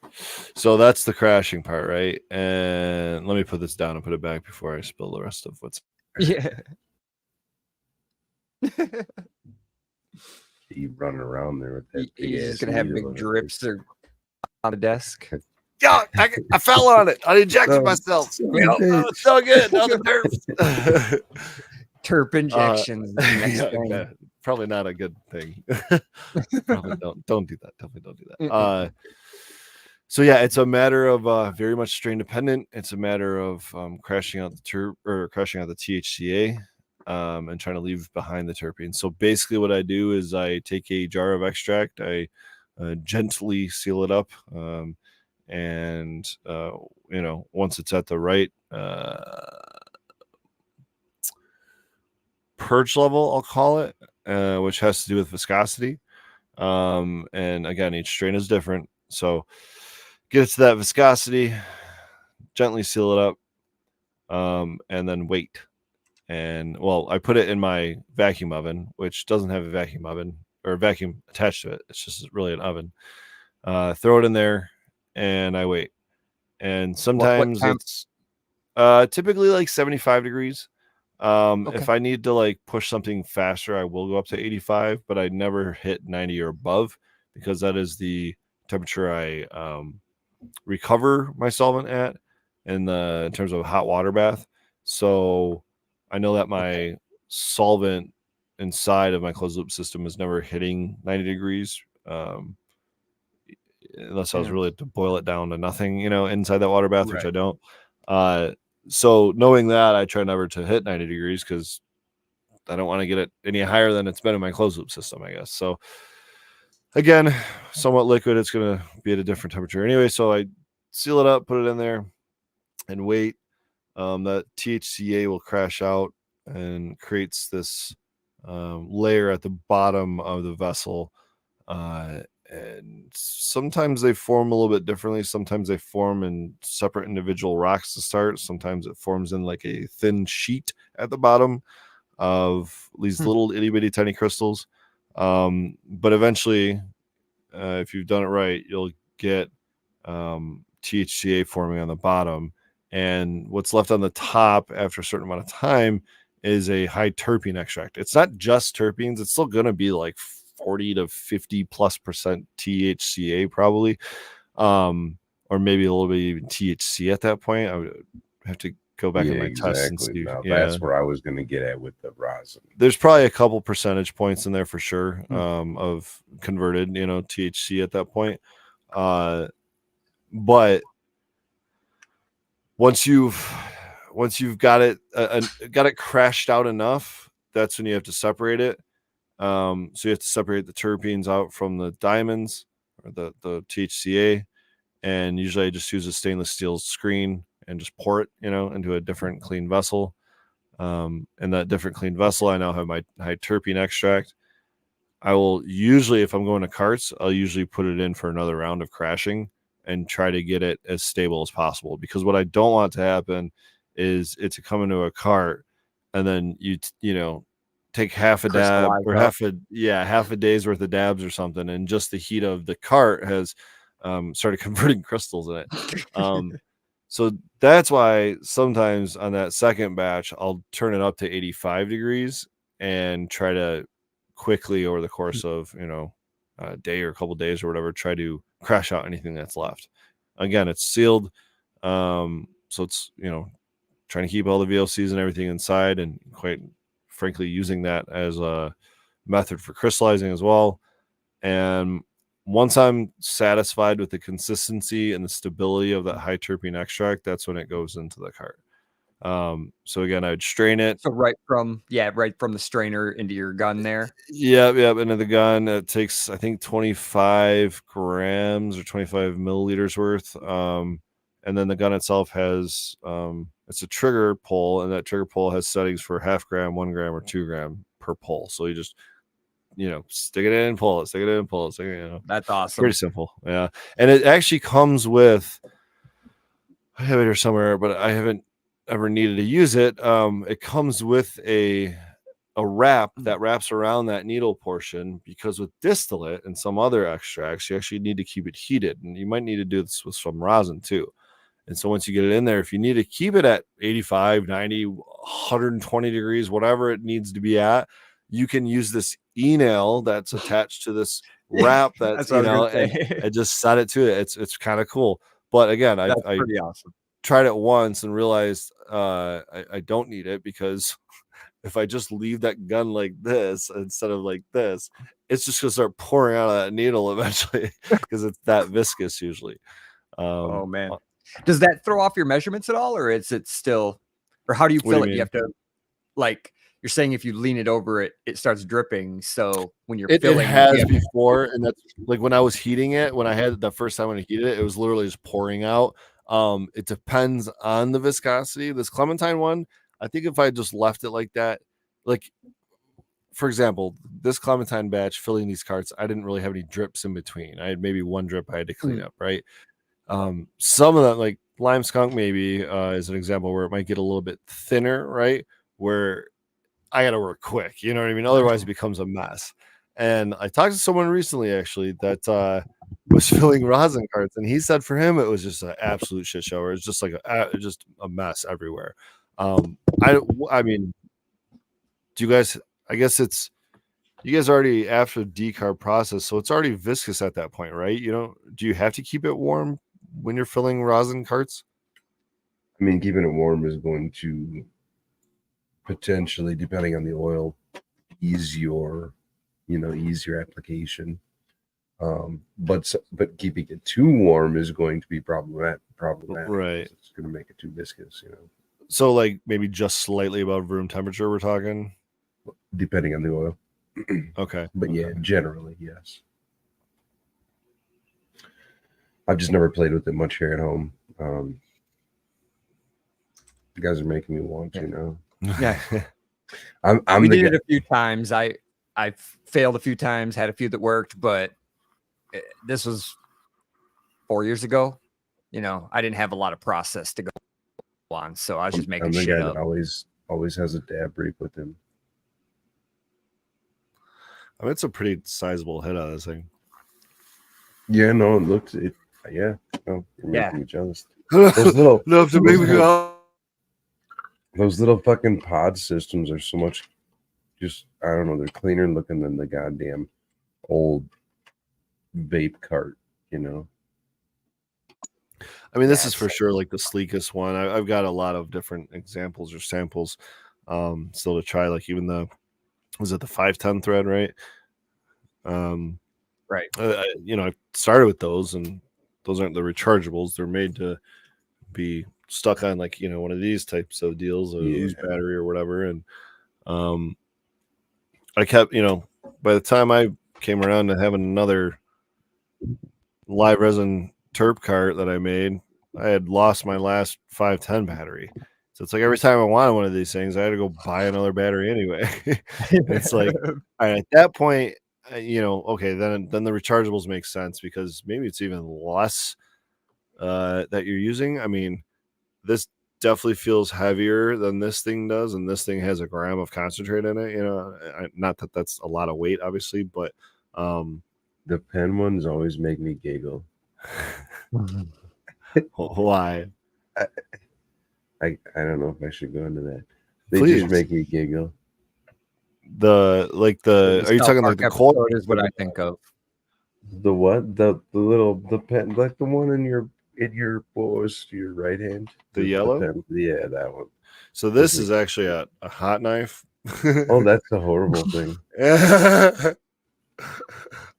So that's the crashing part, right? And let me put this down and put it back before I spill the rest of what's. Yeah. You running around there with that. He's gonna have big drips on the desk. Yeah, I fell on it. I injected myself. It's so good. Now the terps. Terp injections. Probably not a good thing. Probably don't do that. Definitely don't do that. So yeah, it's a matter of very much strain dependent. It's a matter of crashing out the terp or crashing out the THCA and trying to leave behind the terpenes. So basically what I do is I take a jar of extract, I gently seal it up, and once it's at the right purge level, I'll call it, which has to do with viscosity. And again, each strain is different. So get it to that viscosity, gently seal it up, and then wait. And I put it in my vacuum oven, which doesn't have a vacuum oven or a vacuum attached to it. It's just really an oven. Throw it in there and I wait. And sometimes it's typically like 75 degrees. If I need to like push something faster, I will go up to 85, but I never hit 90 or above because that is the temperature I recover my solvent at in terms of a hot water bath. So I know that my solvent inside of my closed loop system is never hitting 90 degrees. Unless I was really to boil it down to nothing, inside that water bath, which I don't. So knowing that, I try never to hit 90 degrees because I don't want to get it any higher than it's been in my closed loop system, I guess. So again, somewhat liquid, it's going to be at a different temperature anyway. So I seal it up, put it in there and wait. That THCA will crash out and creates this layer at the bottom of the vessel. And sometimes they form a little bit differently. Sometimes they form in separate individual rocks to start. Sometimes it forms in like a thin sheet at the bottom of these little itty bitty tiny crystals. But eventually, if you've done it right, you'll get THCA forming on the bottom. And what's left on the top after a certain amount of time is a high terpene extract. It's not just terpenes. It's still going to be like 40 to 50+% THCA probably, or maybe a little bit even THC at that point. I would have to go back in my tests and see. Now, that's where I was going to get at with the rosin. There's probably a couple percentage points in there for sure of converted, THC at that point. But once you've got it crashed out enough, that's when you have to separate it. So you have to separate the terpenes out from the diamonds or the THCA. And usually I just use a stainless steel screen and just pour it, into a different clean vessel. And that different clean vessel, I now have my high terpene extract. I will usually, if I'm going to carts, I'll usually put it in for another round of crashing and try to get it as stable as possible. Because what I don't want to happen is it to come into a cart and then you know, take half a dab or half a day's worth of dabs or something, and just the heat of the cart has started converting crystals in it. So that's why sometimes on that second batch I'll turn it up to 85 degrees and try to quickly over the course of, you know, a day or a couple days or whatever, try to crash out anything that's left. Again, it's sealed, so it's, you know, trying to keep all the VOCs and everything inside, and quite frankly using that as a method for crystallizing as well. And once I'm satisfied with the consistency and the stability of that high terpene extract, that's when it goes into the cart. So again, I'd strain it. So right from the strainer into your gun there. Yep, into the gun. It takes, I think, 25 grams or 25 milliliters worth. And then the gun itself has it's a trigger pull, and that trigger pull has settings for 0.5 gram, 1 gram, or 2 gram per pull. So you just, you know, stick it in, pull it, stick it in, pull it, stick it in, you know. That's awesome. Pretty simple. Yeah. And it actually comes with, I have it here somewhere, but I haven't ever needed to use it. It comes with a wrap that wraps around that needle portion, because with distillate and some other extracts, you actually need to keep it heated, and you might need to do this with some rosin too. And so once you get it in there, if you need to keep it at 85, 90, 120 degrees, whatever it needs to be at, you can use this e-nail that's attached to this wrap that's, you know, and just set it to it. It's kind of cool. But again, I pretty awesome. Tried it once and realized I don't need it, because if I just leave that gun like this instead of like this, it's just gonna start pouring out of that needle eventually, because it's that viscous usually. Oh man, does that throw off your measurements at all, or is it still, or how do you fill it? You have to, like, you're saying if you lean it over it, it starts dripping. So when you're filling, it has before, and that's like when I was heating it. When I had the first time when I heated it, it was literally just pouring out. It depends on the viscosity. This Clementine one, I think if I just left it like that, like for example, this Clementine batch filling these carts, I didn't really have any drips in between. I had maybe one drip I had to clean up, right? Some of them, like Lime Skunk maybe is an example where it might get a little bit thinner, right? Where I got to work quick, you know what I mean? Otherwise it becomes a mess. And I talked to someone recently actually that was filling rosin carts, and he said for him it was just an absolute shit show. It's just like just a mess everywhere. I mean, do you guys? I guess it's you guys already after the decarb process, so it's already viscous at that point, right? You know, do you have to keep it warm when you're filling rosin carts? I mean, keeping it warm is going to potentially, depending on the oil, ease your application. But keeping it too warm is going to be problematic. Right. It's going to make it too viscous, you know. So like maybe just slightly above room temperature, we're talking? Depending on the oil. Okay. But yeah, generally, yes. I've just never played with it much here at home. You guys are making me want to now. Yeah. I'm we did it a few times. I failed a few times, had a few that worked, but this was 4 years ago. You know, I didn't have a lot of process to go on, so I was just making shit up. That always has a dab break with him. I mean, it's a pretty sizable hit on this thing. Yeah, no, it looks it. Yeah, no, you're making me jealous. Those little fucking pod systems are so much. Just I don't know. They're cleaner looking than the goddamn old vape cart. You know. I mean, this is for sure like the sleekest one. I've got a lot of different examples or samples still to try. Like even was it the 510 thread, right? Right. I started with those, and those aren't the rechargeables. They're made to be stuck on like, one of these types of deals, a loose battery or whatever. And I kept, by the time I came around to having another live resin terp cart that I made, I had lost my last 510 battery. So it's like every time I wanted one of these things, I had to go buy another battery anyway. It's like, all right, at that point, okay, then the rechargeables make sense because maybe it's even less that you're using. I mean, this definitely feels heavier than this thing does, and this thing has a gram of concentrate in it. Not that that's a lot of weight, obviously, but the pen ones always make me giggle. Why? I don't know if I should go into that. They Please. just make me giggle. Are you talking like the cold? Is what I think of. The what? The pen, like the one in your what was your right hand? The yellow? pen. Yeah, that one. So this is actually a hot knife. Oh, that's a horrible thing.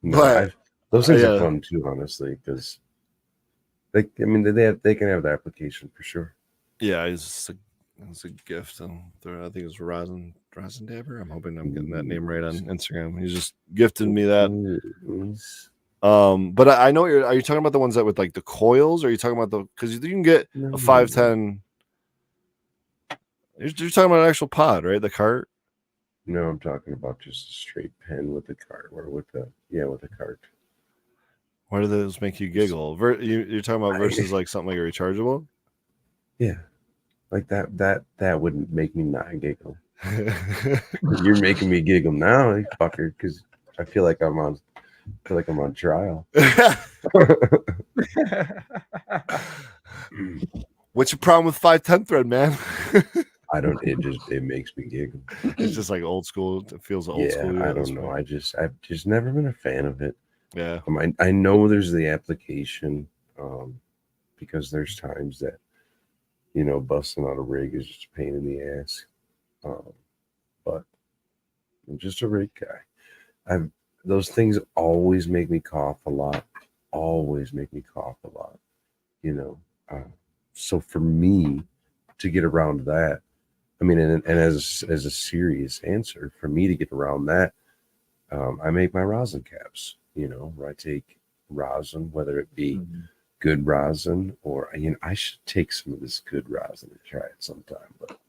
No, But those things are fun too, honestly, because they can have the application for sure. Yeah, it's a gift. I think it's Rosin Dabber. I'm hoping I'm getting that name right on Instagram. He's just gifted me that. But I know are you talking about the ones that with like the coils? Or are you talking about because you can get a 510? You're talking about an actual pod, right? The cart. No, I'm talking about just a straight pen with the cart, or with the cart. Why do those make you giggle? You're talking about versus like something like a rechargeable? Yeah, like that wouldn't make me not giggle. You're making me giggle now, you fucker, because I feel like I'm on trial. What's your problem with 510 thread, man? It makes me giggle. It's just like old school. It feels old school. Yeah, I don't know. I've just never been a fan of it. Yeah. I know there's the application, because there's times that, busting out a rig is just a pain in the ass. But I'm just a rig guy. Those things always make me cough a lot. So for me to get around that, I mean, and as a serious answer, for me to get around that, I make my rosin caps, where I take rosin, whether it be good rosin or, I should take some of this good rosin and try it sometime. But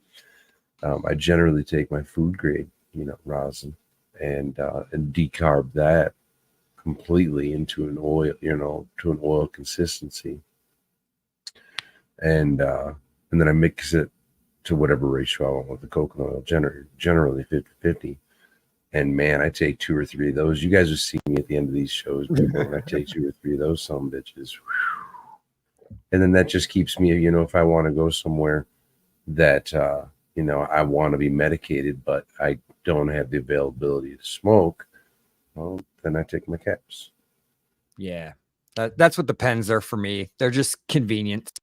I generally take my food grade, rosin and decarb that completely into an oil, to an oil consistency. And then I mix it to whatever ratio I want with the coconut oil, generally 50-50. And man, I take 2 or 3 of those. You guys will see me at the end of these shows. When I take 2 or 3 of those some bitches. And then that just keeps me, if I want to go somewhere that, I want to be medicated, but I don't have the availability to smoke, well, then I take my caps. Yeah, that's what the pens are for me. They're just convenient.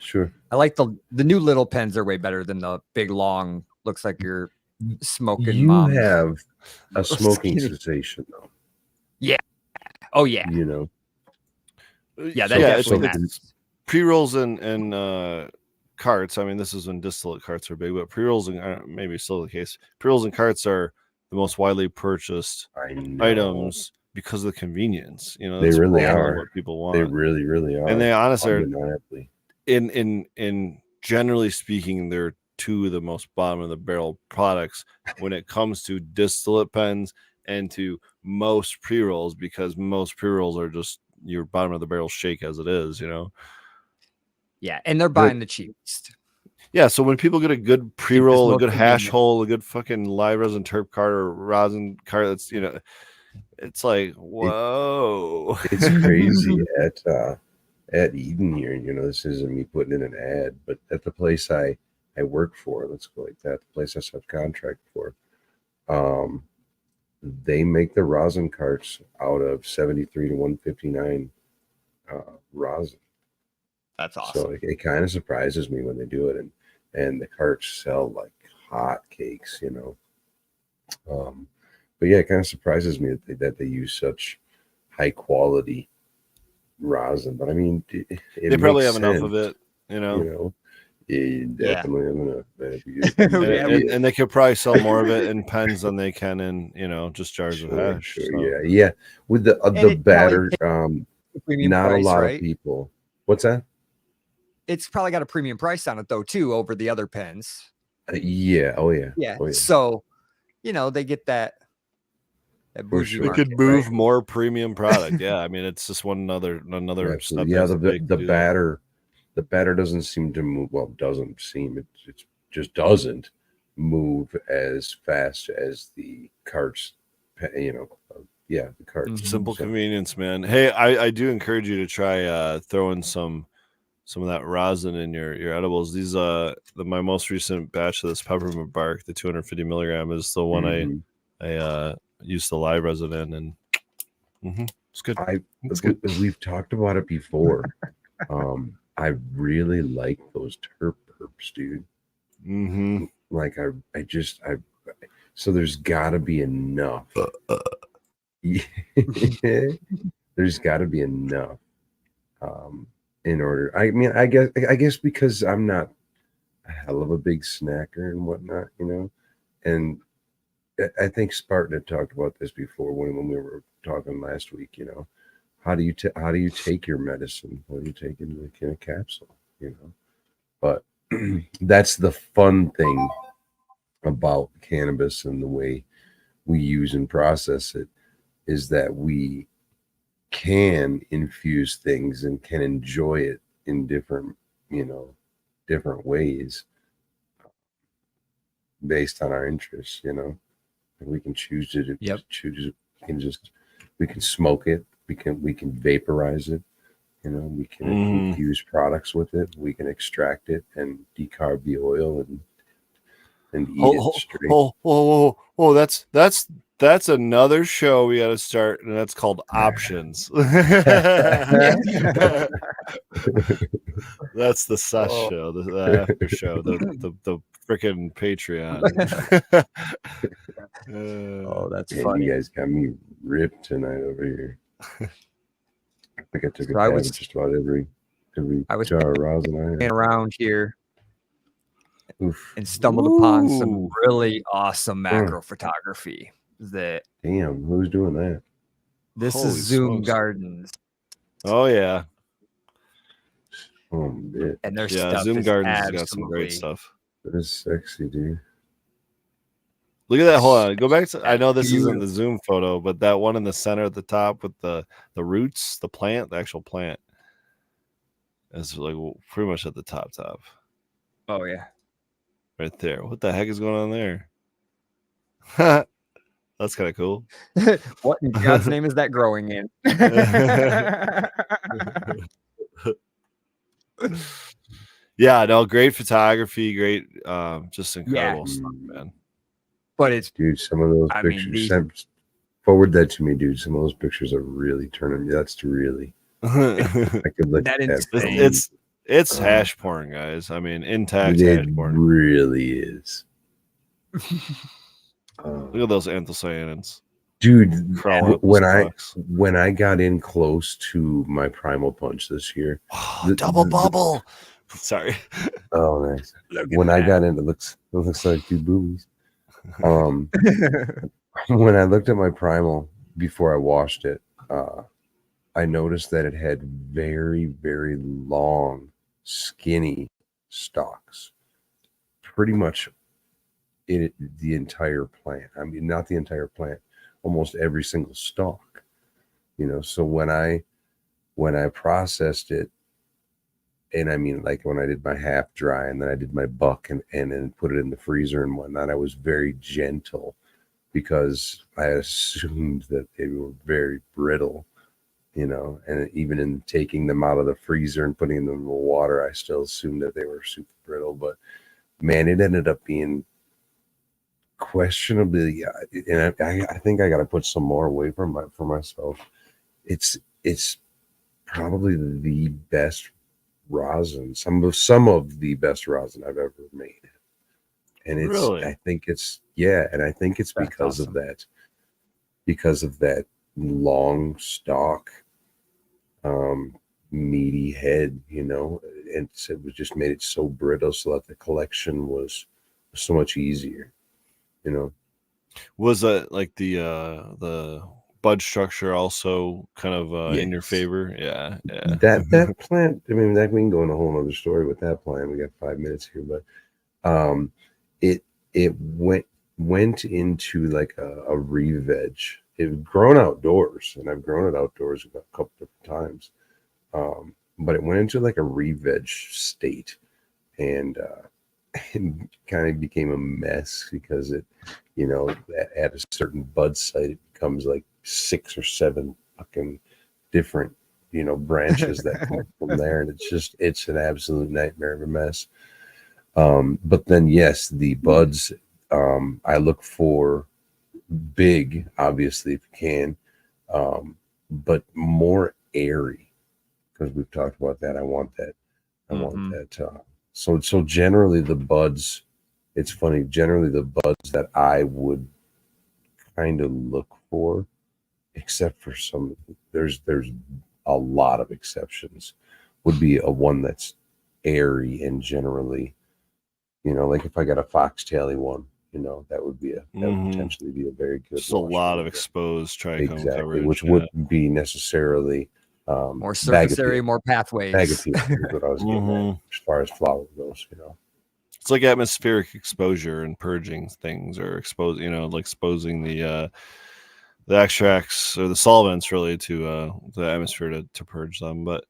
Sure. I like the new little pens are way better than the big long. Looks like you're smoking. You mom's. have a smoking cessation though. Yeah. Oh yeah. Yeah. That definitely it's pre-rolls and carts. I mean, this is when distillate carts are big, but pre-rolls and maybe still the case. Pre-rolls and carts are the most widely purchased items because of the convenience. They really are what people want. They really, really are. And they honestly are. In generally speaking, they're 2 of the most bottom of the barrel products when it comes to distillate pens and to most pre-rolls, because most pre-rolls are just your bottom of the barrel shake as it is, Yeah, and they're buying the cheapest. Yeah, so when people get a good pre-roll, a good hash hole, a good fucking live resin terp cart or rosin cart, that's it's like, whoa. It's crazy at Eden here, this isn't me putting in an ad, but at the place I work for, let's go like that, the place I subcontract for, they make the rosin carts out of 73 to 159 rosin. That's awesome. So it kind of surprises me when they do it, and the carts sell like hot cakes, but yeah, it kind of surprises me that they use such high quality rosin. But I mean, they probably have enough of it, definitely have enough. And they could probably sell more of it in pens than they can in just jars of hash. Sure, so. Yeah. With the batter, not price, a lot right? of people. What's that? It's probably got a premium price on it though too over the other pens. Yeah. Oh yeah. Yeah. Oh, yeah. So, they get that bougie sure. It could market, move right? more premium product. Yeah, I mean, it's just another step. Absolutely. Yeah, they have to take to do that. the batter doesn't seem to move. Well, doesn't seem. It just doesn't move as fast as the carts. The carts. Simple So, convenience, man. Hey, I do encourage you to try throwing some of that rosin in your edibles. These my most recent batch of this peppermint bark, the 250 milligram, is the one mhm. I used the live resin in, and it's good. It's good. We've talked about it before. I really like those terp perps, dude. Like so there's got to be enough. There's got to be enough in order. I mean, I guess because I'm not a hell of a big snacker and whatnot, and I think Spartan had talked about this before when we were talking last week. How do you take your medicine? What do you take in a capsule? But that's the fun thing about cannabis and the way we use and process it, is that we can infuse things and can enjoy it in different ways based on our interests. We can choose to Yep. we can smoke it, we can vaporize it, we can infuse products with it, we can extract it and decarb the oil and eat it straight. Whoa, that's another show we got to start, and that's called options. That's the sus show, the after show, the freaking Patreon. That's Man, funny. you guys got me ripped tonight over here. I think I took a So I dab was- at just about every I was jar of rosin I had. around here Oof. and stumbled upon some Ooh. really awesome macro photography. That Damn, who's doing that? this Holy is Zoom smokes. Gardens, Oh yeah, Oh, bit. and their yeah. stuff Zoom is Gardens has got some great absolutely stuff. That is sexy, dude. Look at that. Hold on. Go back to. I know this isn't beautiful. the Zoom photo, but that one in the center at the top with the roots, the plant, the actual plant, is like pretty much at the top. Oh yeah. Right there. What the heck is going on there? That's kind of cool. What in God's name is that growing in? Yeah, no, great photography, great, just incredible Yeah. stuff, man. But it's Dude, some of those I mean, pictures. Forward that to me, dude. Some of those pictures are really turning me. That's really. I could look that at that. insane. It's hash porn, guys. I mean, intact It hash porn. really is. Look at those anthocyanins, dude. crawling up When those stalks. when I got in close to my primal punch this year, Double bubble. Sorry. Oh, nice. When I got in, it looks like two boobies. When I looked at my primal before I washed it, I noticed that it had very, very long, skinny stalks. Pretty much the entire plant. I mean, not the entire plant, almost every single stalk. So when I processed it, and I mean, like when I did my half dry and then I did my buck and then put it in the freezer and whatnot, I was very gentle because I assumed that they were very brittle, and even in taking them out of the freezer and putting them in the water, I still assumed that they were super brittle. But man, it ended up being questionably, and I think I got to put some more away for myself. It's probably the best rosin, some of the best rosin I've ever made, and it's Really? I think it's because awesome. of that long stalk, meaty head, and it was just made it so brittle so that the collection was so much easier. Was that like the bud structure also kind of in your Yes. favor? Yeah. That plant, I mean, that we can go in a whole other story with that plant. We got 5 minutes here, but it went into like a re-veg it grown outdoors, and I've grown it outdoors a couple different times. But it went into like a re-veg state, and it kind of became a mess because it, at a certain bud site, it becomes like 6 or 7 fucking different, branches that come from there, and it's an absolute nightmare of a mess. But then, yes, the buds, I look for big, obviously, if you can, but more airy, because we've talked about that. I want that. So generally the buds, it's funny, generally the buds that I would kind of look for, except for some, there's a lot of exceptions, would be a one that's airy and generally, like if I got a foxtaily one, that would potentially be a very good. Just a lot of exposed trichome coverage, which wouldn't be necessarily more surface area, more pathways. Bag appeal is what I was getting at, as far as flower goes. It's like atmospheric exposure and purging things, or exposing the extracts or the solvents really to the atmosphere to purge them. But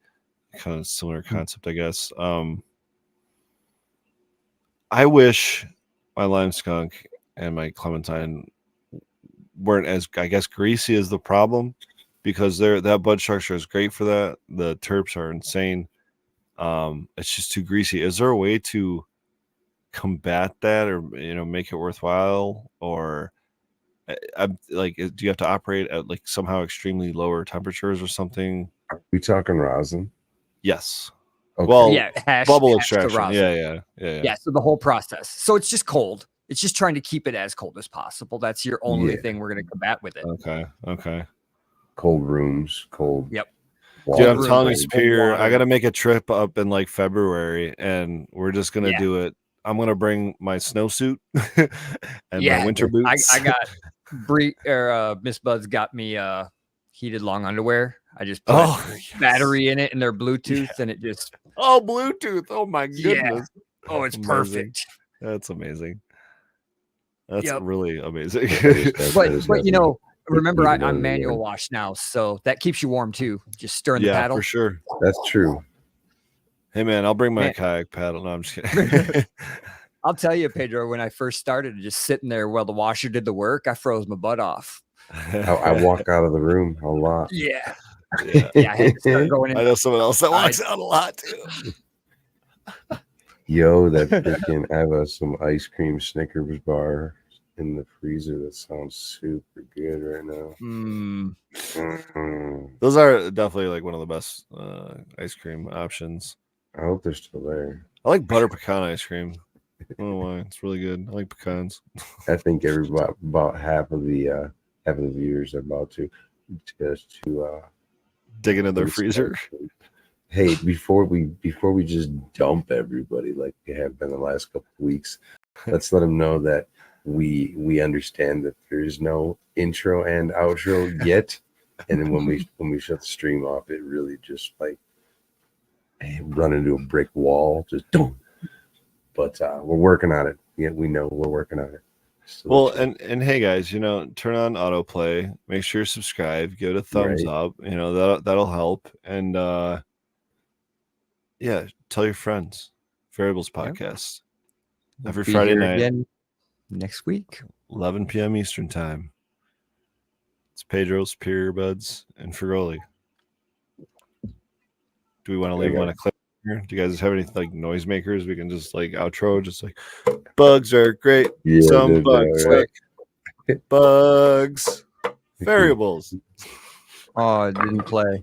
kind of similar concept, I guess. I wish my lime skunk and my clementine weren't as, I guess, greasy as the problem, because that bud structure is great for that. The terps are insane. It's just too greasy. Is there a way to combat that, or make it worthwhile? Or I'm like, do you have to operate at like somehow extremely lower temperatures or something? Are we talking rosin? Yes. Okay. Well, yeah, bubble extraction. Yeah. So the whole process. So it's just cold. It's just trying to keep it as cold as possible. That's your only thing we're going to combat with it. Okay. Cold rooms, cold. Yep. Dude, I'm telling you, Spear, I got to make a trip up in like February, and we're just going to do it. I'm going to bring my snowsuit and my winter boots. I got Miss Bud's got me heated long underwear. I just put battery in it and they're Bluetooth, and it just Bluetooth. Oh my goodness. Yeah. Oh, it's perfect. That's amazing. That's really amazing. but remember, I'm manual wash now, so that keeps you warm too. Just stirring the paddle. For sure. That's true. Hey man, I'll bring my kayak paddle. No, I'm just kidding. I'll tell you, Pedro, when I first started, just sitting there while the washer did the work, I froze my butt off. I walk out of the room a lot. Yeah. I had to start going in. I know someone else that walks out a lot too. Yo, that freaking, I have some ice cream Snickers bar in the freezer that sounds super good right now. Those are definitely like one of the best ice cream options. I hope they're still there. I like butter pecan ice cream. I don't know why. It's really good. I like pecans. I think about half of the viewers are about to dig into their freezer. Hey, before we just dump everybody like we have been the last couple of weeks, let's let them know that we understand that there is no intro and outro yet, and then when we shut the stream off, it really just like run into a brick wall, just don't. But we're working on it. Yeah, we know we're working on it. So well, and hey guys, turn on autoplay. Make sure you subscribe. Give it a thumbs up. That'll help. And tell your friends. Variables Podcast every Friday night. Again next week, 11 p.m. Eastern time. It's Pedro, Superior Buds, and Frigoli. Do we want to leave on a clip here? Do you guys have any like noisemakers we can just like outro? Just like bugs are great. Yeah, some bugs like bugs. Variables. Oh, it didn't play.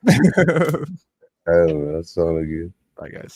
I don't know. That sounded good. Bye guys.